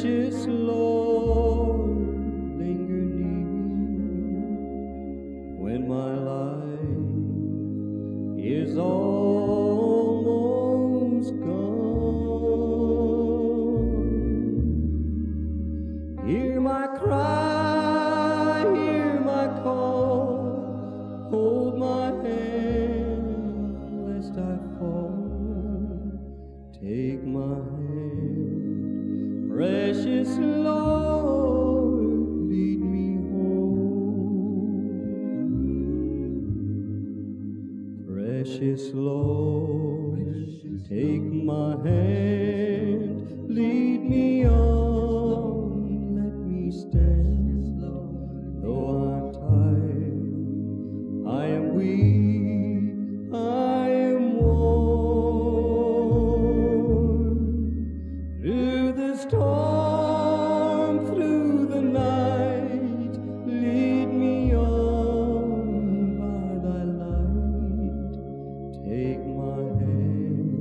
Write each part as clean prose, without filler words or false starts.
Precious Lord, linger near when my life is almost gone. Hear my cry, hear my call, hold my hand lest I fall. Take my hand, precious Lord, lead me home. Precious Lord, take my hand, lead me on, let me stand. Though I'm tired, I am weak, I am worn. Through the storm, through the night, lead me on by thy light. Take my hand,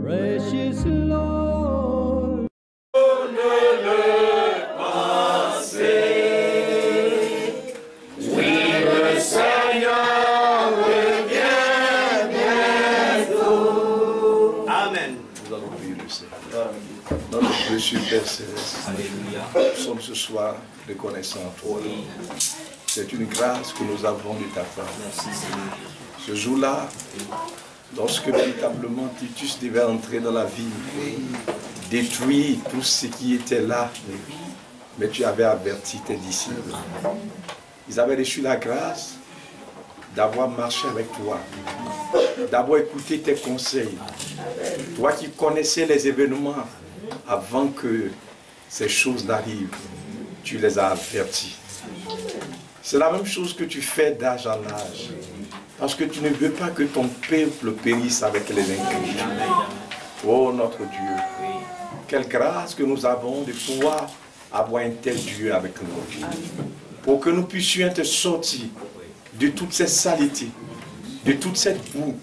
precious Lord. Amen. Nous allons prier le Seigneur. Notre précieux Père Céleste, nous sommes ce soir reconnaissants à toi. C'est une grâce que nous avons de ta part. Ce jour-là, lorsque véritablement Titus devait entrer dans la ville, détruire tout ce qui était là, mais tu avais averti tes disciples. Ils avaient reçu la grâce d'avoir marché avec toi, d'avoir écouté tes conseils. Toi qui connaissais les événements avant que ces choses n'arrivent, tu les as avertis. C'est la même chose que tu fais d'âge en âge, parce que tu ne veux pas que ton peuple périsse avec les inconnus. Oh notre Dieu, quelle grâce que nous avons de pouvoir avoir un tel Dieu avec nous, pour que nous puissions être sortis de toutes ces saletés, de toute cette boue,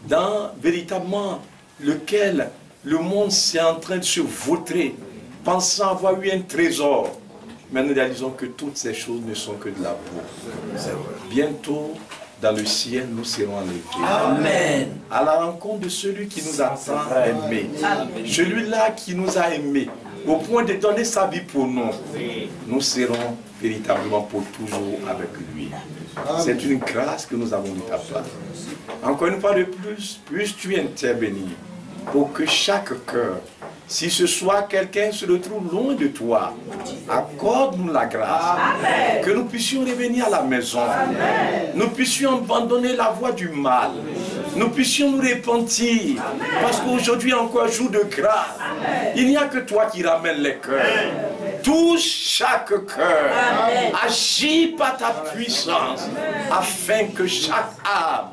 dans véritablement lequel le monde s'est en train de se vautrer, pensant avoir eu un trésor. Mais nous réalisons que toutes ces choses ne sont que de la boue. Bientôt, dans le ciel, nous serons enlevés. Amen. À la rencontre de celui qui nous a tant aimés. Celui-là qui nous a aimés, au point de donner sa vie pour nous. Nous serons véritablement pour toujours avec lui. C'est une grâce que nous avons de ta part. Encore une fois de plus, puisses-tu intervenir pour que chaque cœur, si ce soit quelqu'un se retrouve loin de toi, accorde-nous la grâce. Amen. Que nous puissions revenir à la maison. Amen. Nous puissions abandonner la voie du mal. Nous puissions nous repentir. Amen. Parce qu'aujourd'hui encore jour de grâce. Amen. Il n'y a que toi qui ramènes les cœurs. Touche chaque cœur. Agis par ta puissance. Amen. Afin que chaque âme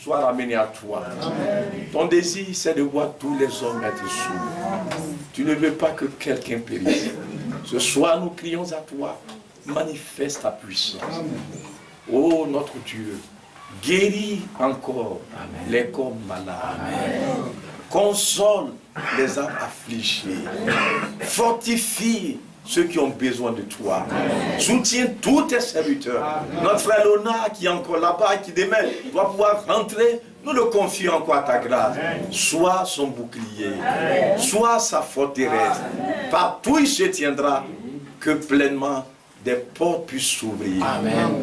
soit ramenée à toi. Amen. Ton désir, c'est de voir tous les hommes être sauvés. Tu ne veux pas que quelqu'un périsse. Ce soir, nous crions à toi. Manifeste ta puissance. Oh, notre Dieu, guéris encore les corps malades. Amen. Console les âmes affligées. Fortifie ceux qui ont besoin de toi. Amen. Soutiens tous tes serviteurs. Amen. Notre frère Lona qui est encore là-bas, qui demain doit pouvoir rentrer, nous le confions encore à ta grâce. Amen. Sois son bouclier. Amen. Sois sa forteresse. Amen. Partout il se tiendra, que pleinement des portes puissent s'ouvrir.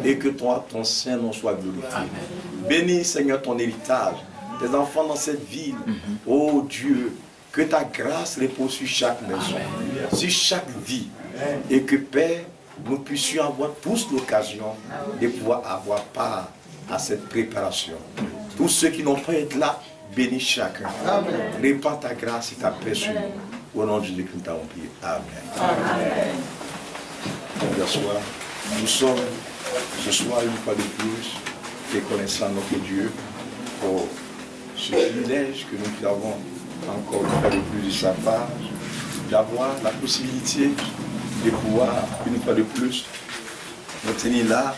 Et que toi, ton Saint-Nom soit glorifié. Amen. Bénis Seigneur ton héritage, tes enfants dans cette ville. Oh Dieu, que ta grâce repose sur chaque maison, sur chaque vie. Et que Père, nous puissions avoir tous l'occasion de pouvoir avoir part à cette préparation. Tous ceux qui n'ont pas été là, bénis chacun. Répands ta grâce et ta paix sur nous. Au nom de Jésus que nous t'avons prié. Amen. Nous sommes ce soir une fois de plus reconnaissant notre Dieu pour ce privilège que nous avons encore une fois de plus de sa part, d'avoir la possibilité de pouvoir une fois de plus nous tenir là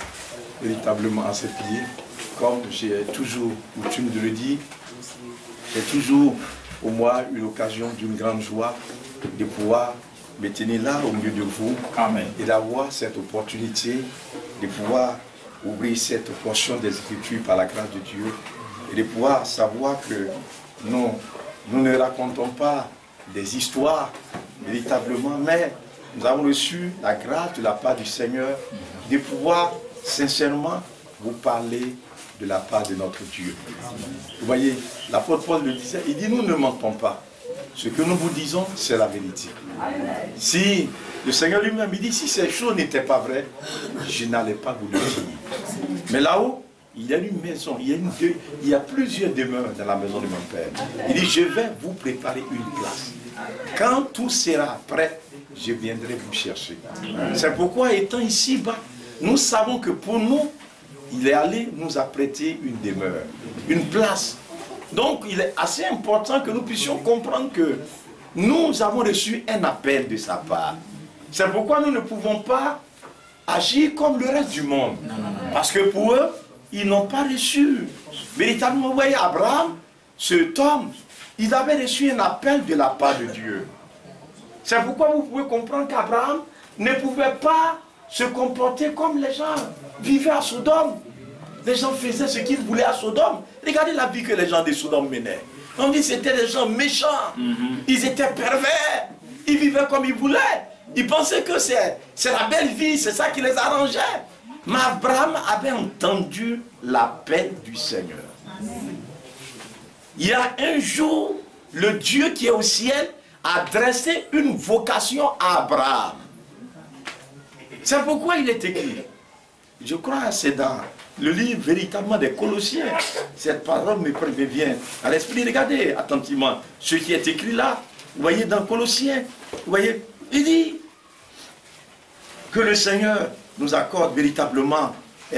véritablement à ses pieds, comme j'ai toujours coutume de le dire. C'est toujours pour moi une occasion d'une grande joie de pouvoir me tenir là au milieu de vous. Amen. Et d'avoir cette opportunité de pouvoir ouvrir cette portion des Écritures par la grâce de Dieu et de pouvoir savoir que nous ne racontons pas des histoires véritablement, mais nous avons reçu la grâce de la part du Seigneur de pouvoir sincèrement vous parler de la part de notre Dieu. Vous voyez, l'apôtre Paul le disait, il dit nous ne mentons pas. Ce que nous vous disons, c'est la vérité. Si le Seigneur lui-même, il dit, si ces choses n'étaient pas vraies, je n'allais pas vous le dire. Mais là-haut, il y a une maison, il y a plusieurs demeures dans la maison de mon Père. Il dit, je vais vous préparer une place. Quand tout sera prêt, je viendrai vous chercher. C'est pourquoi, étant ici-bas, nous savons que pour nous, il est allé nous apprêter une demeure, une place. Donc, il est assez important que nous puissions comprendre que nous avons reçu un appel de sa part. C'est pourquoi nous ne pouvons pas agir comme le reste du monde. Parce que pour eux, ils n'ont pas reçu. Véritablement, vous voyez, Abraham, cet homme, il avait reçu un appel de la part de Dieu. C'est pourquoi vous pouvez comprendre qu'Abraham ne pouvait pas se comporter comme les gens vivaient à Sodome. Les gens faisaient ce qu'ils voulaient à Sodome. Regardez la vie que les gens de Sodome menaient. On dit que c'était des gens méchants. Ils étaient pervers. Ils vivaient comme ils voulaient. Ils pensaient que c'est la belle vie, c'est ça qui les arrangeait. Mais Abraham avait entendu l'appel du Seigneur. Il y a un jour, le Dieu qui est au ciel a adressé une vocation à Abraham. C'est pourquoi il est écrit. Je crois que c'est dans le livre véritablement des Colossiens. Cette parole me vient à l'esprit. Regardez attentivement ce qui est écrit là. Vous voyez dans Colossiens, vous voyez, il dit que le Seigneur nous accorde véritablement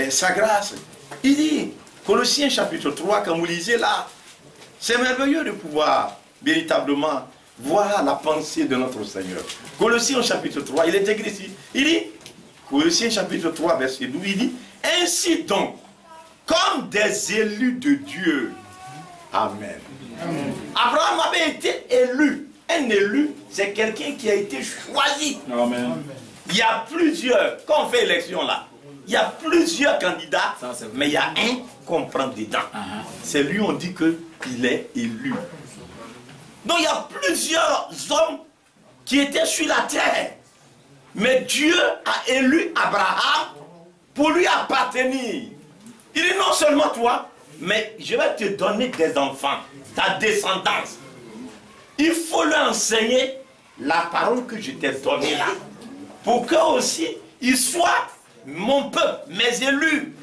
sa grâce. Il dit, Colossiens chapitre 3, quand vous lisez là, c'est merveilleux de pouvoir véritablement voir la pensée de notre Seigneur. Colossiens chapitre 3, il est écrit ici, il dit, Colossiens chapitre 3, verset 12, il dit, ainsi donc, comme des élus de Dieu. Amen. Amen. Abraham avait été élu. Un élu, c'est quelqu'un qui a été choisi. Amen. Il y a plusieurs, quand on fait élection là, il y a plusieurs candidats, mais il y a un qu'on prend dedans. C'est lui, on dit qu'il est élu. Donc il y a plusieurs hommes qui étaient sur la terre. Mais Dieu a élu Abraham pour lui appartenir. Il dit non seulement toi, mais je vais te donner des enfants, ta descendance. Il faut leur enseigner la parole que je t'ai donnée là. Pour qu'eux aussi, ils soient mon peuple, mes élus.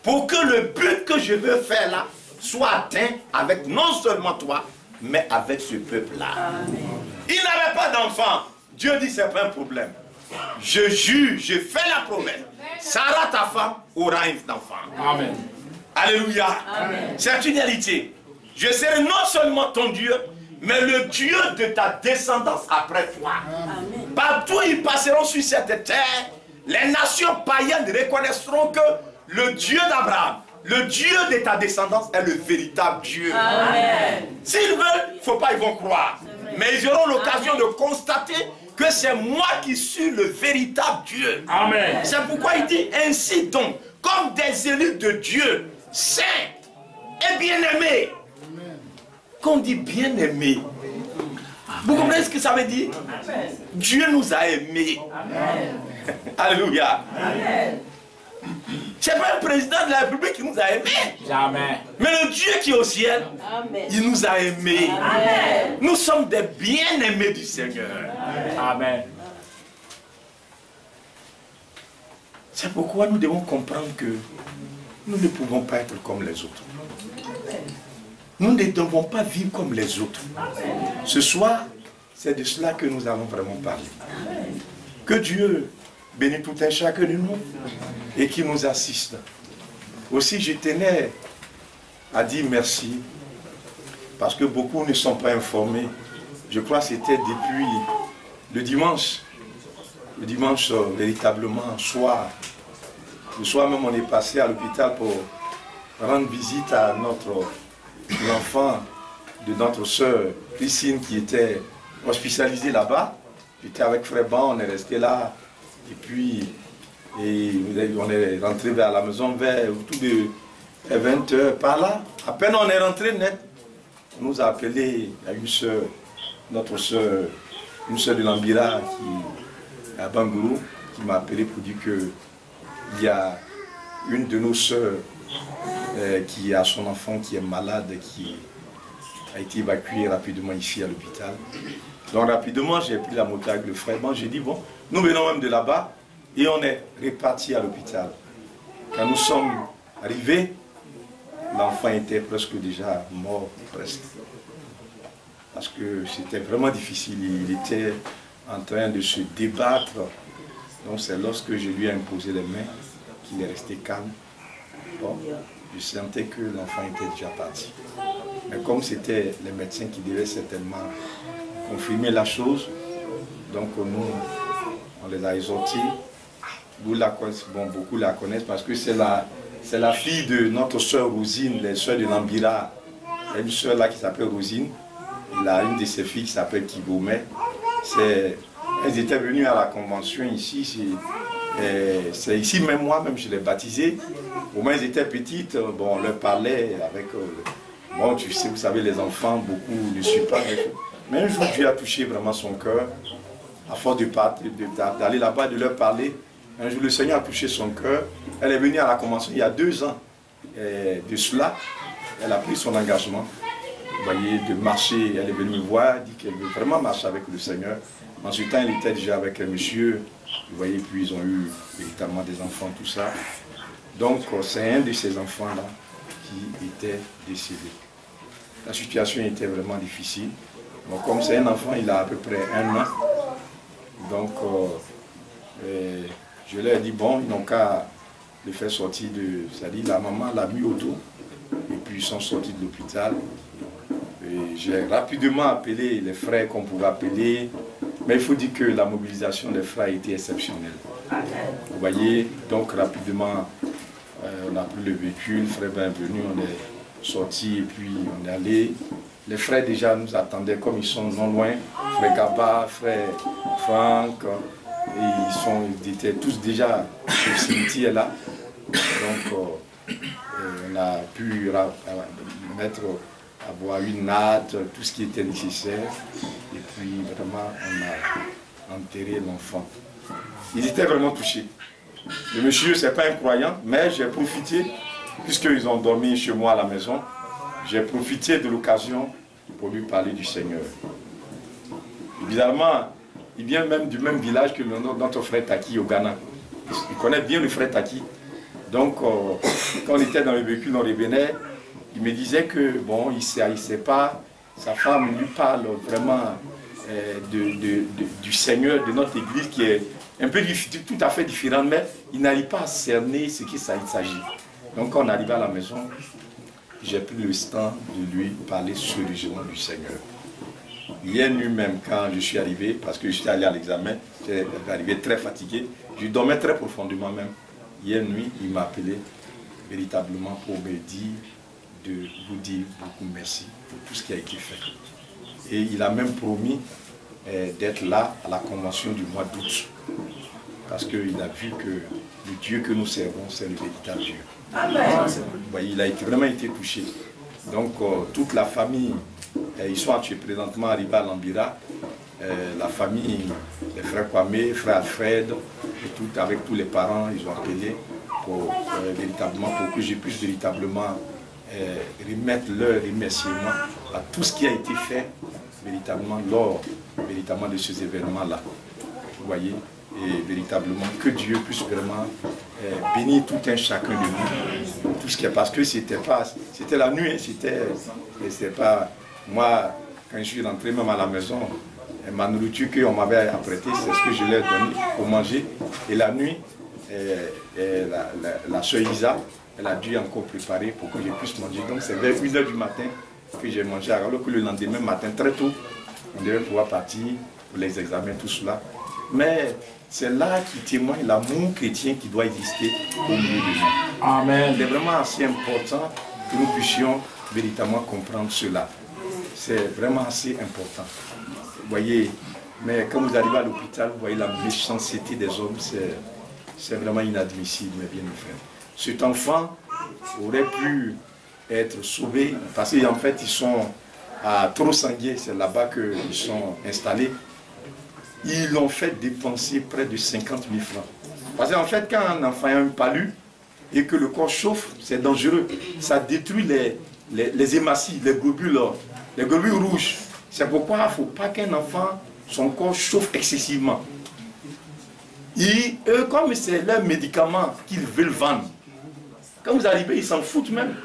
Pour que le but que je veux faire là soit atteint avec non seulement toi, mais avec ce peuple-là. Il n'avait pas d'enfant. Dieu dit, c'est pas un problème. Je jure, je fais la promesse. Sarah, ta femme, aura un enfant. Amen. Alléluia. C'est une réalité. Je serai non seulement ton Dieu, mais le Dieu de ta descendance après toi. Amen. Partout où ils passeront sur cette terre, les nations païennes reconnaîtront que le Dieu d'Abraham, le Dieu de ta descendance est le véritable Dieu. S'ils veulent, il ne faut pas, ils vont croire. Mais ils auront l'occasion de constater que c'est moi qui suis le véritable Dieu. C'est pourquoi il dit ainsi donc, comme des élus de Dieu, saints et bien-aimés. Quand on dit bien-aimés, vous comprenez ce que ça veut dire? Dieu nous a aimés. Alléluia. C'est pas un président de la République qui nous a aimés. Jamais. Mais le Dieu qui est au ciel, il nous a aimés. Amen. Nous sommes des bien-aimés du Seigneur. Amen. C'est pourquoi nous devons comprendre que nous ne pouvons pas être comme les autres. Nous ne devons pas vivre comme les autres. Ce soir, c'est de cela que nous allons vraiment parler. Que Dieu bénisse tout un chacun de nous et qui nous assiste. Aussi, je tenais à dire merci parce que beaucoup ne sont pas informés. Je crois que c'était depuis le dimanche véritablement soir. Le soir même, on est passé à l'hôpital pour rendre visite à l'enfant de notre sœur Christine qui était hospitalisée là-bas. j'étais avec Frère Ban, on est resté là. Et puis, on est rentré vers la maison vers autour de 20 h par là. À peine on est rentré net, on nous a appelé, il y a une soeur, notre soeur, une soeur de l'Ambira qui est à Bangourou, qui m'a appelé pour dire qu'il y a une de nos soeurs qui a son enfant qui est malade, qui a été évacué rapidement ici à l'hôpital. Donc rapidement, j'ai pris la moto avec le frère. Bon, j'ai dit, bon, nous venons même de là-bas et on est reparti à l'hôpital. Quand nous sommes arrivés, l'enfant était presque déjà mort, presque. Parce que c'était vraiment difficile. Il était en train de se débattre. Donc c'est lorsque je lui ai imposé les mains qu'il est resté calme. Bon, je sentais que l'enfant était déjà parti. Mais comme c'était les médecins qui devaient certainement confirmer la chose, donc nous, on les a exhortés. Beaucoup la connaissent parce que c'est la fille de notre soeur Rosine, les soeurs de l'Ambira. Il y a une soeur là qui s'appelle Rosine. Il a une de ses filles qui s'appelle Kibomé. Elles étaient venues à la convention ici. C'est ici même moi-même je l'ai baptisé. Au moins elles étaient petites, bon, on leur parlait avec... bon, tu sais, vous savez, les enfants, beaucoup ne suivent pas. Mais un jour, Dieu a touché vraiment son cœur. À force d'aller là-bas, de leur parler. Un jour, le Seigneur a touché son cœur. Elle est venue à la convention il y a 2 ans. De cela, elle a pris son engagement. Vous voyez, de marcher. Elle est venue me voir, dit qu'elle veut vraiment marcher avec le Seigneur. En ce temps, elle était déjà avec un monsieur. Vous voyez, puis ils ont eu véritablement des enfants, tout ça. Donc, c'est un de ces enfants-là qui était décédé. La situation était vraiment difficile. Donc, comme c'est un enfant, il a à peu près 1 an. Donc, je leur ai dit, bon, ils n'ont qu'à le faire sortir de... C'est-à-dire, la maman l'a mis autour. Et puis, ils sont sortis de l'hôpital. J'ai rapidement appelé les frères qu'on pouvait appeler. Mais il faut dire que la mobilisation des frères a été exceptionnelle. Vous voyez, donc rapidement, on a pris le véhicule, frère Ben est venu, on est sorti et puis on est allé. Les frères déjà nous attendaient comme ils sont non loin. Frère Gaba, frère Franck, et ils étaient tous déjà au cimetière là. Donc on a pu avoir une natte, tout ce qui était nécessaire. Et puis vraiment on a enterré l'enfant. Ils étaient vraiment touchés. Le monsieur, ce n'est pas un croyant, mais j'ai profité, puisqu'ils ont dormi chez moi à la maison, j'ai profité de l'occasion pour lui parler du Seigneur. Bizarrement, il vient même du même village que notre frère Taki au Ghana. Il connaît bien le frère Taki. Donc, quand on était dans le véhicule, on revenait, il me disait que, bon, il ne sait pas, sa femme lui parle vraiment du Seigneur, de notre église qui est un peu tout à fait différent, mais il n'arrive pas à cerner ce qu'il s'agit. Donc quand on arrive à la maison, j'ai pris le temps de lui parler sérieusement du Seigneur. Hier nuit même, quand je suis arrivé, parce que j'étais allé à l'examen, j'étais arrivé très fatigué, je dormais très profondément même. Hier nuit, il m'a appelé véritablement pour me dire de vous dire beaucoup merci pour tout ce qui a été fait. Et il a même promis d'être là à la convention du mois d'août. Parce qu'il a vu que le Dieu que nous servons, c'est le véritable Dieu. Amen. Il a vraiment été touché. Donc toute la famille, ils sont présentement arrivés à l'Ambira. La famille, les frères Kwame, frère Alfred, et avec tous les parents, ils ont appelé pour, véritablement, pour que je puisse véritablement remettre leur remerciement à tout ce qui a été fait véritablement lors de ces événements-là. Vous voyez, et véritablement que Dieu puisse vraiment bénir tout un chacun de nous. Tout ce qui est, parce que c'était la nuit, c'était pas moi quand je suis rentré même à la maison, ma nourriture qu'on m'avait apprêtée, c'est ce que je leur ai donné pour manger. Et la nuit, la soeur Isa, elle a dû encore préparer pour que je puisse manger. Donc c'est vers 1 h du matin que j'ai mangé, alors que le lendemain matin, très tôt, on devait pouvoir partir pour les examens, tout cela. Mais c'est là qui témoigne l'amour chrétien qui doit exister au milieu de nous. Amen. C'est vraiment assez important que nous puissions véritablement comprendre cela. C'est vraiment assez important. Vous voyez, Mais quand vous arrivez à l'hôpital, vous voyez la méchanceté des hommes, c'est vraiment inadmissible, mes bien frères. Cet enfant aurait pu être sauvé, parce qu'en fait, ils sont à Trosanguier, c'est là-bas qu'ils sont installés. Ils l'ont fait dépenser près de 50 000 francs. Parce qu'en fait, quand un enfant a un palu et que le corps chauffe, c'est dangereux. Ça détruit les hématies, les globules rouges. C'est pourquoi il ne faut pas qu'un enfant, son corps chauffe excessivement. Et eux, comme c'est leur médicament qu'ils veulent vendre, quand vous arrivez, ils s'en foutent même.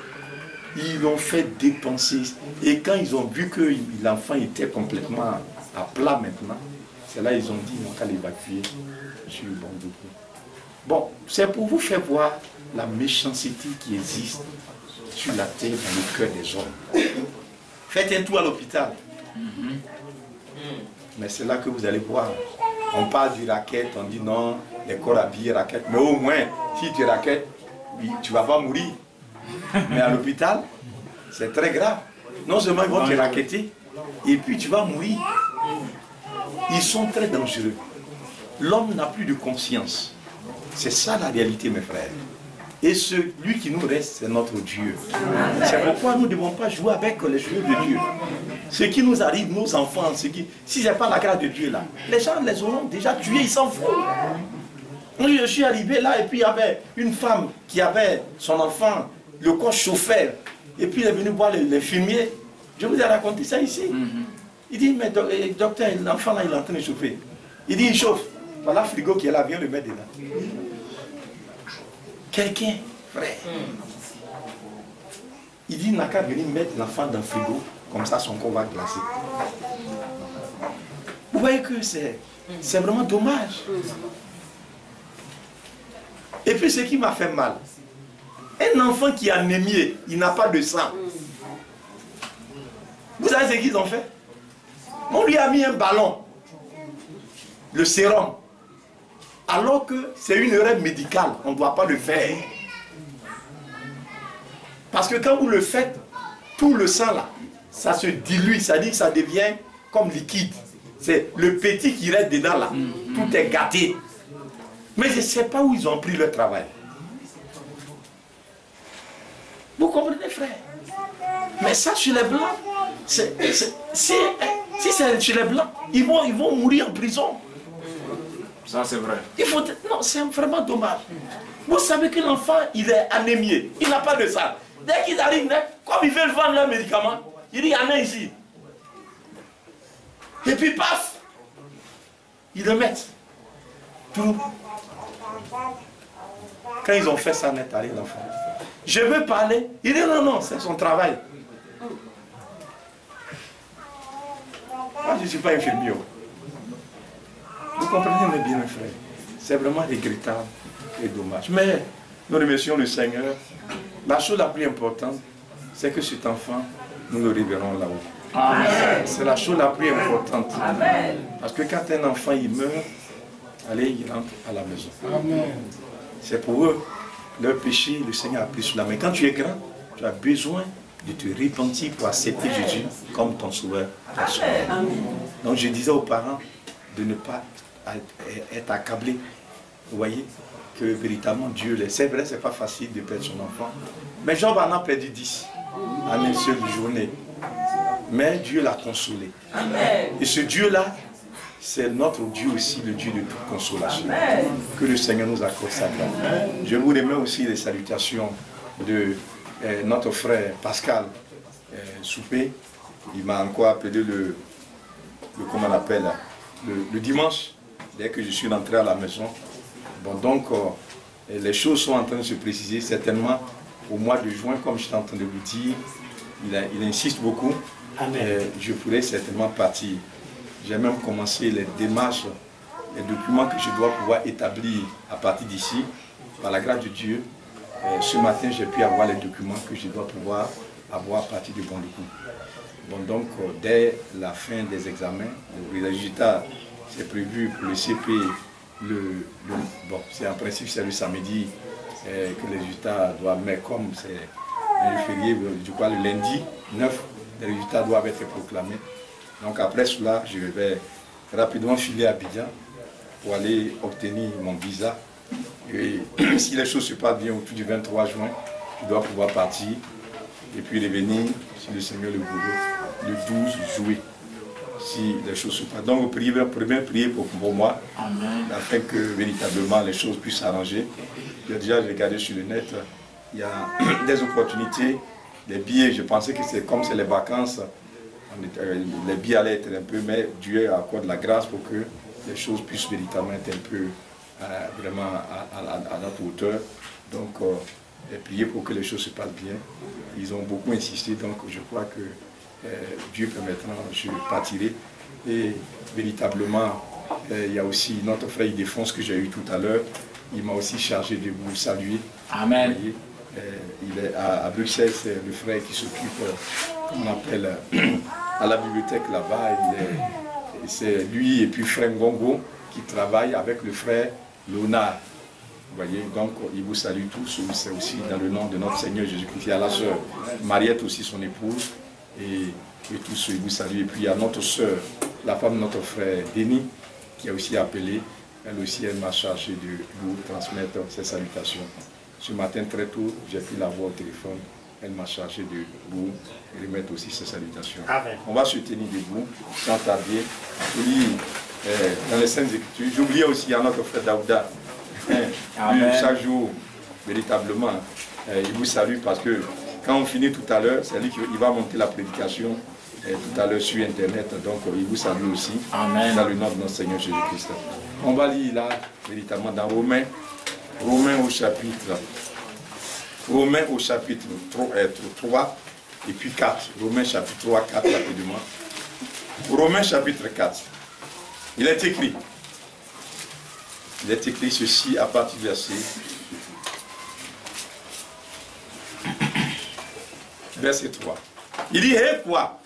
Ils l'ont fait dépenser. Et quand ils ont vu que l'enfant était complètement à plat maintenant, c'est là qu'ils ont dit, on va l'évacuer sur le banc de coup. Bon, c'est pour vous faire voir la méchanceté qui existe sur la terre dans le cœur des hommes. Faites un tour à l'hôpital. Mais c'est là que vous allez voir. On parle du racket, on dit non, les corps habillés, raquettes. Mais au moins, si tu raquettes, tu ne vas pas mourir. Mais à l'hôpital, c'est très grave. Non seulement ils vont te raqueter, et puis tu vas mourir. Ils sont très dangereux. L'homme n'a plus de conscience. C'est ça la réalité, mes frères. Et celui qui nous reste, c'est notre Dieu. C'est pourquoi nous ne devons pas jouer avec les joueurs de Dieu. Ce qui nous arrive, nos enfants, si ce n'est pas la grâce de Dieu là, les gens les auront déjà tués, ils s'en foutent. Je suis arrivé là et puis il y avait une femme qui avait son enfant, le corps chauffait. Et puis il est venu voir l'infirmier. Je vous ai raconté ça ici. Il dit, mais docteur, l'enfant là, il est en train de chauffer. Il dit, il chauffe. Voilà le frigo qui est là, viens le mettre dedans. Quelqu'un, frère. Il dit, il n'a qu'à venir mettre l'enfant dans le frigo, comme ça son corps va glacer. Vous voyez que c'est vraiment dommage. Et puis ce qui m'a fait mal, un enfant qui est anémié, il n'a pas de sang. Vous savez ce qu'ils ont fait? On lui a mis un ballon, le sérum, alors que c'est une erreur médicale, on ne doit pas le faire. Parce que quand vous le faites, tout le sang là, ça se dilue, ça dit que ça devient comme liquide. C'est le petit qui reste dedans là, tout est gâté. Mais je ne sais pas où ils ont pris leur travail. Vous comprenez, frère? Mais ça, chez les Blancs, si c'est chez les Blancs, ils vont mourir en prison. Ça, c'est vrai. Non, c'est vraiment dommage. Vous savez que l'enfant, il est anémié. Il n'a pas de sang. Dès qu'ils arrivent, comme ils veulent vendre leurs médicaments, il dit, il y en a ici. Et puis, paf, ils le mettent. Tout. Quand ils ont fait ça, net, allez, l'enfant. Je veux parler. Il dit, non, non, c'est son travail. Moi, je ne suis pas infirmier. Vous comprenez bien, mes frères. C'est vraiment regrettable et dommage. Mais nous remercions le Seigneur. La chose la plus importante, c'est que cet enfant, nous le reverrons là-haut. C'est la chose la plus importante. Amen. Parce que quand un enfant il meurt, allez, il rentre à la maison. C'est pour eux, leur péché, le Seigneur a pris sur la main. Quand tu es grand, tu as besoin de te repentir pour accepter Jésus comme ton sauveur. Donc je disais aux parents de ne pas être accablés. Vous voyez que véritablement Dieu l'est. C'est vrai, c'est pas facile de perdre son enfant. Mais Job en a perdu 10 en une seule journée. Mais Dieu l'a consolé. Amen. Et ce Dieu-là, c'est notre Dieu aussi, le Dieu de toute consolation. Amen. Que le Seigneur nous accorde sa grâce. Je vous remets aussi les salutations de notre frère Pascal Soupé. Il m'a encore appelé comment on appelle, le dimanche, dès que je suis rentré à la maison. Bon, donc, les choses sont en train de se préciser. Certainement, au mois de juin, comme je suis en train de vous dire, il insiste beaucoup. Je pourrais certainement partir. J'ai même commencé les démarches, les documents que je dois pouvoir établir à partir d'ici. Par la grâce de Dieu, ce matin, j'ai pu avoir les documents que je dois pouvoir avoir à partir du bon de coup. Bon, donc, dès la fin des examens, le résultat, c'est prévu pour le CP, bon, c'est en principe, c'est le samedi que les résultats doivent, mais comme c'est un férié, je crois le lundi 9, les résultats doivent être proclamés. Donc après cela, je vais rapidement filer à Abidjan pour aller obtenir mon visa. Et si les choses se passent bien autour du 23 juin, je dois pouvoir partir et puis revenir, si le Seigneur le voulait, le 12 juillet. Si les choses se passent. Donc, priez pour moi, afin que véritablement les choses puissent s'arranger. J'ai déjà regardé sur le net, il y a des opportunités, des billets. Je pensais que c'est comme c'est les vacances, les billets allaient être un peu, mais Dieu accorde la grâce pour que les choses puissent véritablement être un peu vraiment à notre hauteur. Donc, priez pour que les choses se passent bien. Ils ont beaucoup insisté, donc je crois que Dieu permettra, je partirai. Et véritablement, il y a aussi notre frère Ildefonse que j'ai eu tout à l'heure. Il m'a aussi chargé de vous saluer. Amen. Voyez, il est à Bruxelles, c'est le frère qui s'occupe, on appelle, à la bibliothèque là-bas. C'est lui et puis frère Ngongo qui travaillent avec le frère Léonard. Vous voyez, donc il vous salue tous. C'est aussi dans le nom de notre Seigneur Jésus-Christ. Il y a la sœur Mariette aussi, son épouse. Et tous ceux qui vous saluent. Et puis il y a notre soeur, la femme de notre frère Denis, qui a aussi appelé. Elle aussi, elle m'a chargé de vous transmettre ses salutations. Ce matin, très tôt, j'ai pu la voir au téléphone. Elle m'a chargé de vous remettre aussi ses salutations. Amen. On va se tenir debout, sans tarder. Dans les Saintes Écritures, j'oubliais aussi, il y a notre frère Daouda. Chaque jour, véritablement, il vous salue parce que quand on finit tout à l'heure, c'est lui qui va monter la prédication tout à l'heure sur Internet. Donc, il vous salue aussi. Amen. Dans le nom de notre Seigneur Jésus-Christ. On va lire là, véritablement, dans Romains au chapitre 3 et puis 4. Romains chapitre 3, 4, rapidement. Romains chapitre 4. Il est écrit ceci à partir du verset 3. Il dit, et quoi?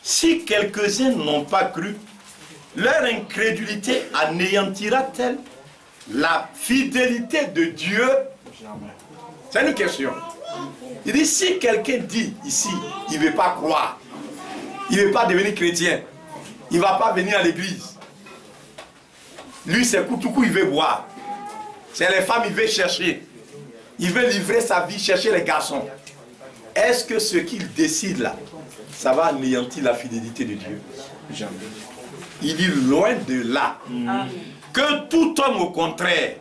Si quelques-uns n'ont pas cru, leur incrédulité anéantira-t-elle la fidélité de Dieu? C'est une question. Il dit, si quelqu'un dit ici, il ne veut pas croire, il ne veut pas devenir chrétien, il ne va pas venir à l'église. Lui, c'est tout, il veut boire. C'est les femmes, il veut chercher. Il veut livrer sa vie, chercher les garçons. Est-ce que ce qu'il décide là, ça va anéantir la fidélité de Dieu? Jamais. Il dit loin de là. Que tout homme au contraire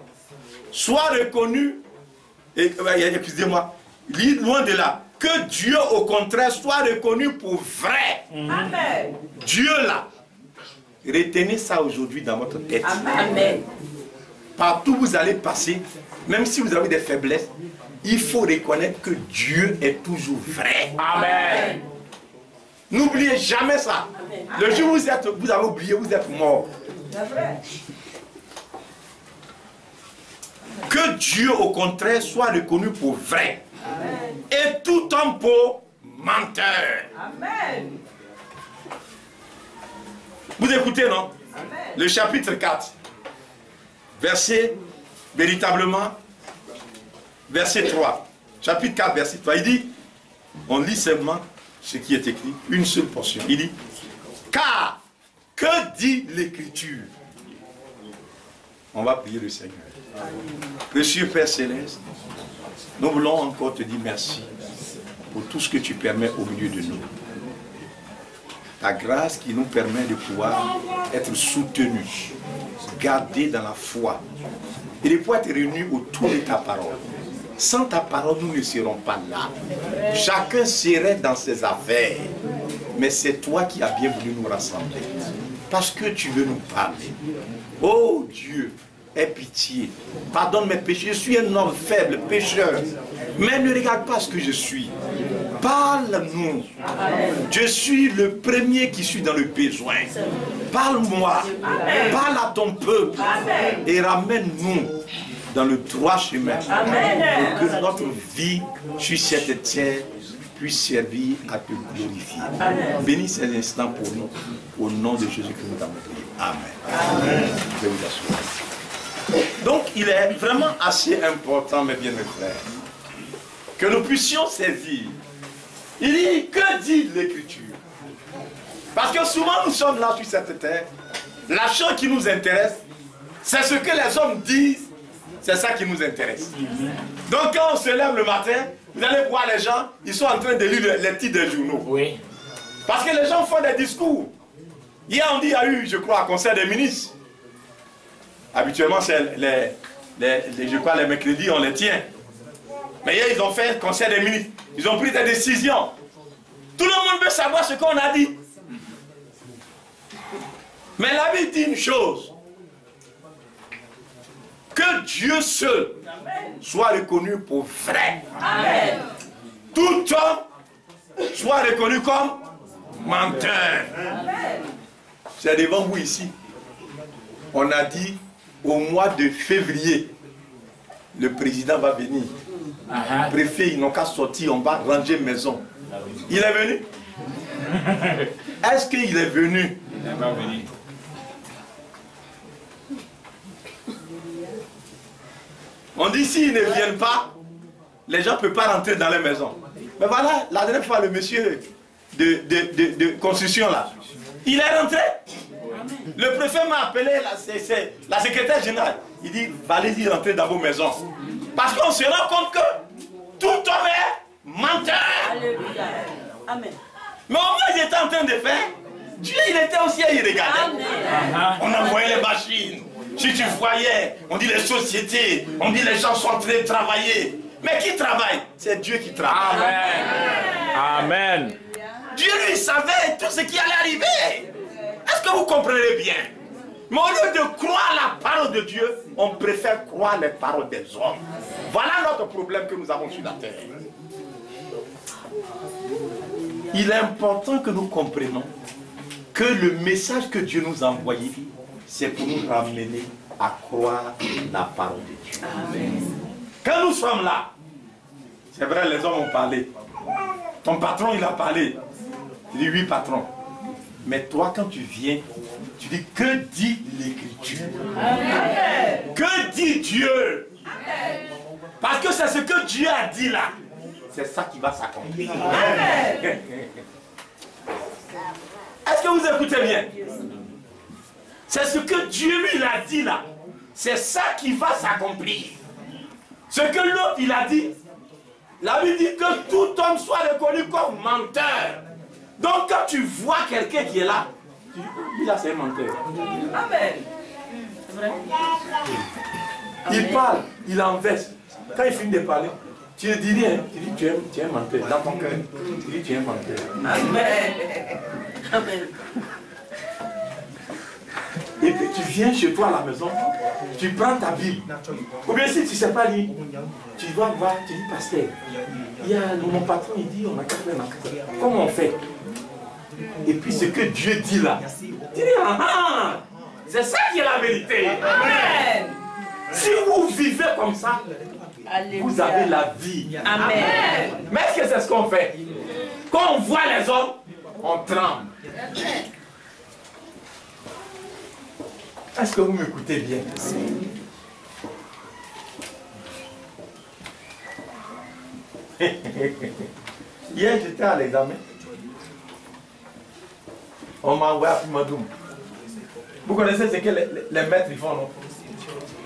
soit reconnu, excusez-moi, il dit loin de là, que Dieu au contraire soit reconnu pour vrai. Amen. Dieu là, retenez ça aujourd'hui dans votre tête. Amen. Partout où vous allez passer, même si vous avez des faiblesses, il faut reconnaître que Dieu est toujours vrai. Amen. N'oubliez jamais ça. Amen. Le jour où vous avez oublié, vous êtes mort. Que Dieu, au contraire, soit reconnu pour vrai. Amen. Et tout homme pour menteur. Amen. Vous écoutez, non? Amen. Le chapitre 4, verset, véritablement, verset 3. Chapitre 4, verset 3. Il dit, on lit seulement ce qui est écrit, une seule portion. Il dit, car, que dit l'Écriture? On va prier le Seigneur. Précieux Père Céleste, nous voulons encore te dire merci pour tout ce que tu permets au milieu de nous. Ta grâce qui nous permet de pouvoir être soutenus, gardés dans la foi et de pouvoir être réunis autour de ta parole. Sans ta parole, nous ne serons pas là. Chacun serait dans ses affaires. Mais c'est toi qui as bien voulu nous rassembler. Parce que tu veux nous parler. Oh Dieu, aie pitié. Pardonne mes péchés. Je suis un homme faible, pécheur. Mais ne regarde pas ce que je suis. Parle-nous. Je suis le premier qui suis dans le besoin. Parle-moi. Parle à ton peuple. Et ramène-nous dans le droit chemin. Pour que notre vie sur cette terre puisse servir à te glorifier. Bénis ces instants pour nous. Au nom de Jésus que nous t'avons prié. Amen. Je vous assure. Donc il est vraiment assez important, mes bien-aimés frères, que nous puissions saisir. Il dit, que dit l'Écriture? Parce que souvent nous sommes là sur cette terre. La chose qui nous intéresse, c'est ce que les hommes disent. C'est ça qui nous intéresse. Donc quand on se lève le matin, vous allez voir les gens, ils sont en train de lire les titres des journaux. Oui. Parce que les gens font des discours. Hier on dit, il y a eu, je crois, un conseil des ministres. Habituellement, c'est je crois les mercredis, on les tient. Mais hier, ils ont fait un conseil des ministres. Ils ont pris des décisions. Tout le monde veut savoir ce qu'on a dit. Mais la Bible dit une chose. Que Dieu seul soit reconnu pour vrai. Amen. Tout homme soit reconnu comme menteur. C'est devant vous ici. On a dit au mois de février, le président va venir. Le préfet, ils n'ont qu'à sortir, on va ranger maison. Il est venu? Est-ce qu'il est venu? Il n'est pas venu. On dit s'ils ne viennent pas, les gens ne peuvent pas rentrer dans les maisons. Mais voilà, la dernière fois, le monsieur de construction là, il est rentré. Le préfet m'a appelé, la secrétaire générale. Il dit, allez-y rentrer dans vos maisons. Parce qu'on se rend compte que tout homme est menteur. Alléluia. Amen. Mais au moins, il était en train de faire. Dieu, il était aussi à y regarder. On envoyait les machines. Si tu voyais, on dit les sociétés, on dit les gens sont en train de travailler. Mais qui travaille? C'est Dieu qui travaille. Amen. Amen. Dieu lui savait tout ce qui allait arriver. Est-ce que vous comprenez bien? Mais au lieu de croire la parole de Dieu, on préfère croire les paroles des hommes. Voilà notre problème que nous avons sur la terre. Il est important que nous comprenions que le message que Dieu nous a envoyé, c'est pour nous ramener à croire la parole de Dieu. Amen. Quand nous sommes là, c'est vrai, les hommes ont parlé. Ton patron, il a parlé. Il dit oui, patron. Mais toi, quand tu viens, tu dis que dit l'Écriture? Que dit Dieu? Parce que c'est ce que Dieu a dit là. C'est ça qui va s'accomplir. Est-ce que vous écoutez bien? C'est ce que Dieu lui a dit là. C'est ça qui va s'accomplir. Ce que l'autre il a dit, la Bible dit que tout homme soit reconnu comme menteur. Donc quand tu vois quelqu'un qui est là, tu dis, lui là c'est un menteur. Amen. C'est vrai. Il parle, il en veste. Quand il finit de parler, tu ne dis rien, tu dis tu es un menteur. Dans ton cœur, tu dis tu es un menteur. Amen. Amen. Et puis tu viens chez toi à la maison, tu prends ta Bible. Ou bien si tu ne sais pas lire, tu vas voir, tu dis pasteur, il y a mon patron, il dit on a qu'à faire, comment on fait? Et puis ce que Dieu dit là, tu dis ah, c'est ça qui est la vérité. Amen. Si vous vivez comme ça, vous avez la vie. Amen. Mais est-ce que c'est ce qu'on fait? Quand on voit les hommes, on tremble. Est-ce que vous m'écoutez bien? Hier, j'étais à l'examen. On m'a envoyé à Pimadoum. Vous connaissez ce que les maîtres ils font, non?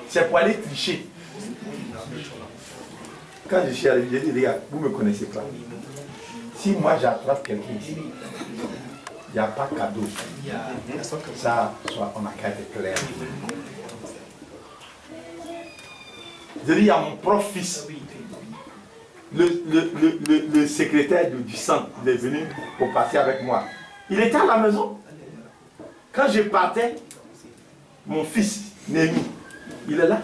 C'est pour aller tricher. Quand je suis arrivé, j'ai dit, les gars, vous ne me connaissez pas. Si moi j'attrape quelqu'un ici, il n'y a pas cadeau. Ça, soit on a qu'à être clair. Je dis, il y a mon propre fils. Le secrétaire du centre, il est venu pour passer avec moi. Il était à la maison. Quand je partais, mon fils, Némi, il est là.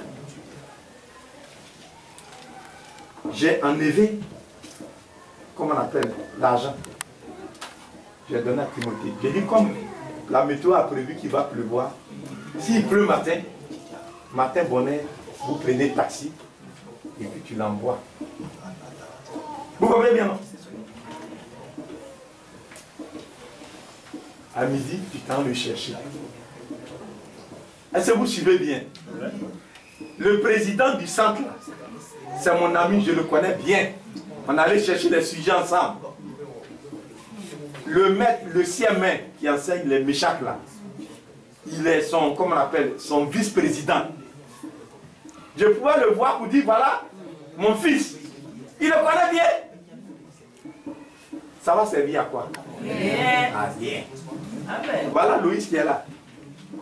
J'ai enlevé, comment on appelle, l'argent. J'ai donné à Timothée. J'ai dit, comme la météo a prévu qu'il va pleuvoir, s'il pleut matin bonnet, vous prenez taxi et puis tu l'envoies. Vous comprenez bien, non? À midi, tu t'en le chercher. Est-ce que vous suivez bien? Le président du centre, c'est mon ami, je le connais bien. On allait chercher des sujets ensemble. le maître, le CM1 qui enseigne les méchacs là, il est son, comment on appelle, son vice-président. Je pouvais le voir pour dire, voilà, mon fils, il le connaît bien. Ça va servir à quoi? À rien. Voilà Loïs qui est là.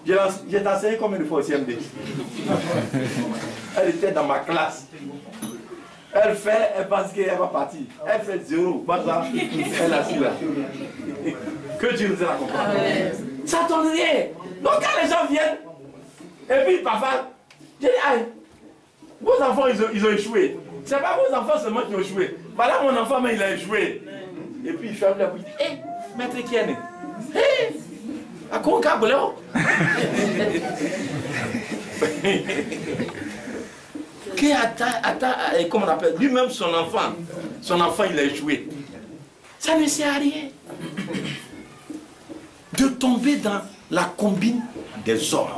J'ai enseigné combien de fois au CMD? Elle était dans ma classe. Elle fait, elle pense qu'elle va partir. Elle fait 0. Elle est assise là. Que Dieu nous aide à comprendre. Ça ne donne rien. Donc quand les gens viennent, et puis parfois, j'ai dit, aïe, vos enfants ils ont échoué. Ce n'est pas vos enfants seulement qui ont échoué. Voilà mon enfant, mais il a échoué. Et puis il ferme la bouche. Hé, maître qui est né? Hé, à quoi on câble là? Comment on appelle? Lui-même son enfant il a échoué. Ça ne sert à rien. De tomber dans la combine des hommes,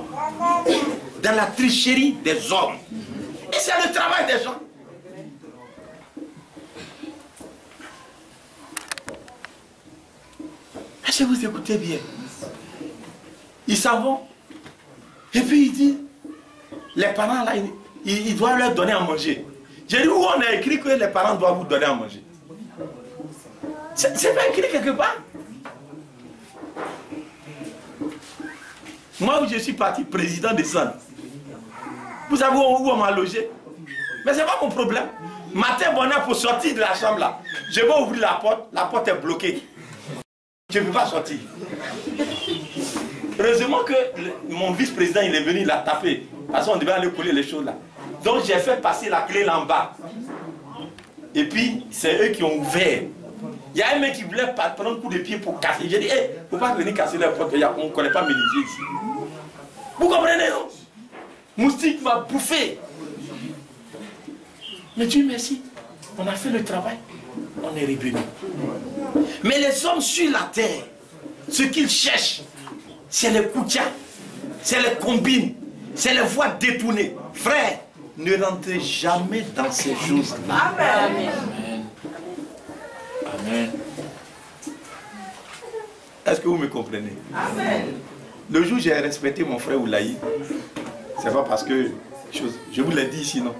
dans la tricherie des hommes. Et c'est le travail des gens. Est-ce que vous écoutez bien? Ils s'en vont. Et puis il dit, les parents là, ils doivent leur donner à manger. J'ai dit, où on a écrit que les parents doivent vous donner à manger? C'est pas écrit quelque part? Moi, où je suis parti président de San, vous savez où on m'a logé? Mais c'est pas mon problème. Matin, bonheur, pour sortir de la chambre là, je vais ouvrir la porte est bloquée. Je ne peux pas sortir. Heureusement que mon vice-président il est venu, il a tapé. Parce qu'on devait aller coller les choses là. Donc j'ai fait passer la clé là en bas. Et puis c'est eux qui ont ouvert. Il y a un mec qui voulait prendre un coup de pied pour casser. J'ai dit, il ne faut pas venir casser la porte. On ne connaît pas Mélidier ici. Vous comprenez, non? Moustique m'a bouffé. Mais Dieu merci, on a fait le travail. On est revenu. Mais les hommes sur la terre, ce qu'ils cherchent, c'est les koutia, c'est les combines, c'est les voies détournées. Frère, ne rentrez jamais dans ces choses-là. Amen. Amen. Est-ce que vous me comprenez? Amen. Le jour où j'ai respecté mon frère Oulaï, c'est pas parce que, je vous l'ai dit ici, non?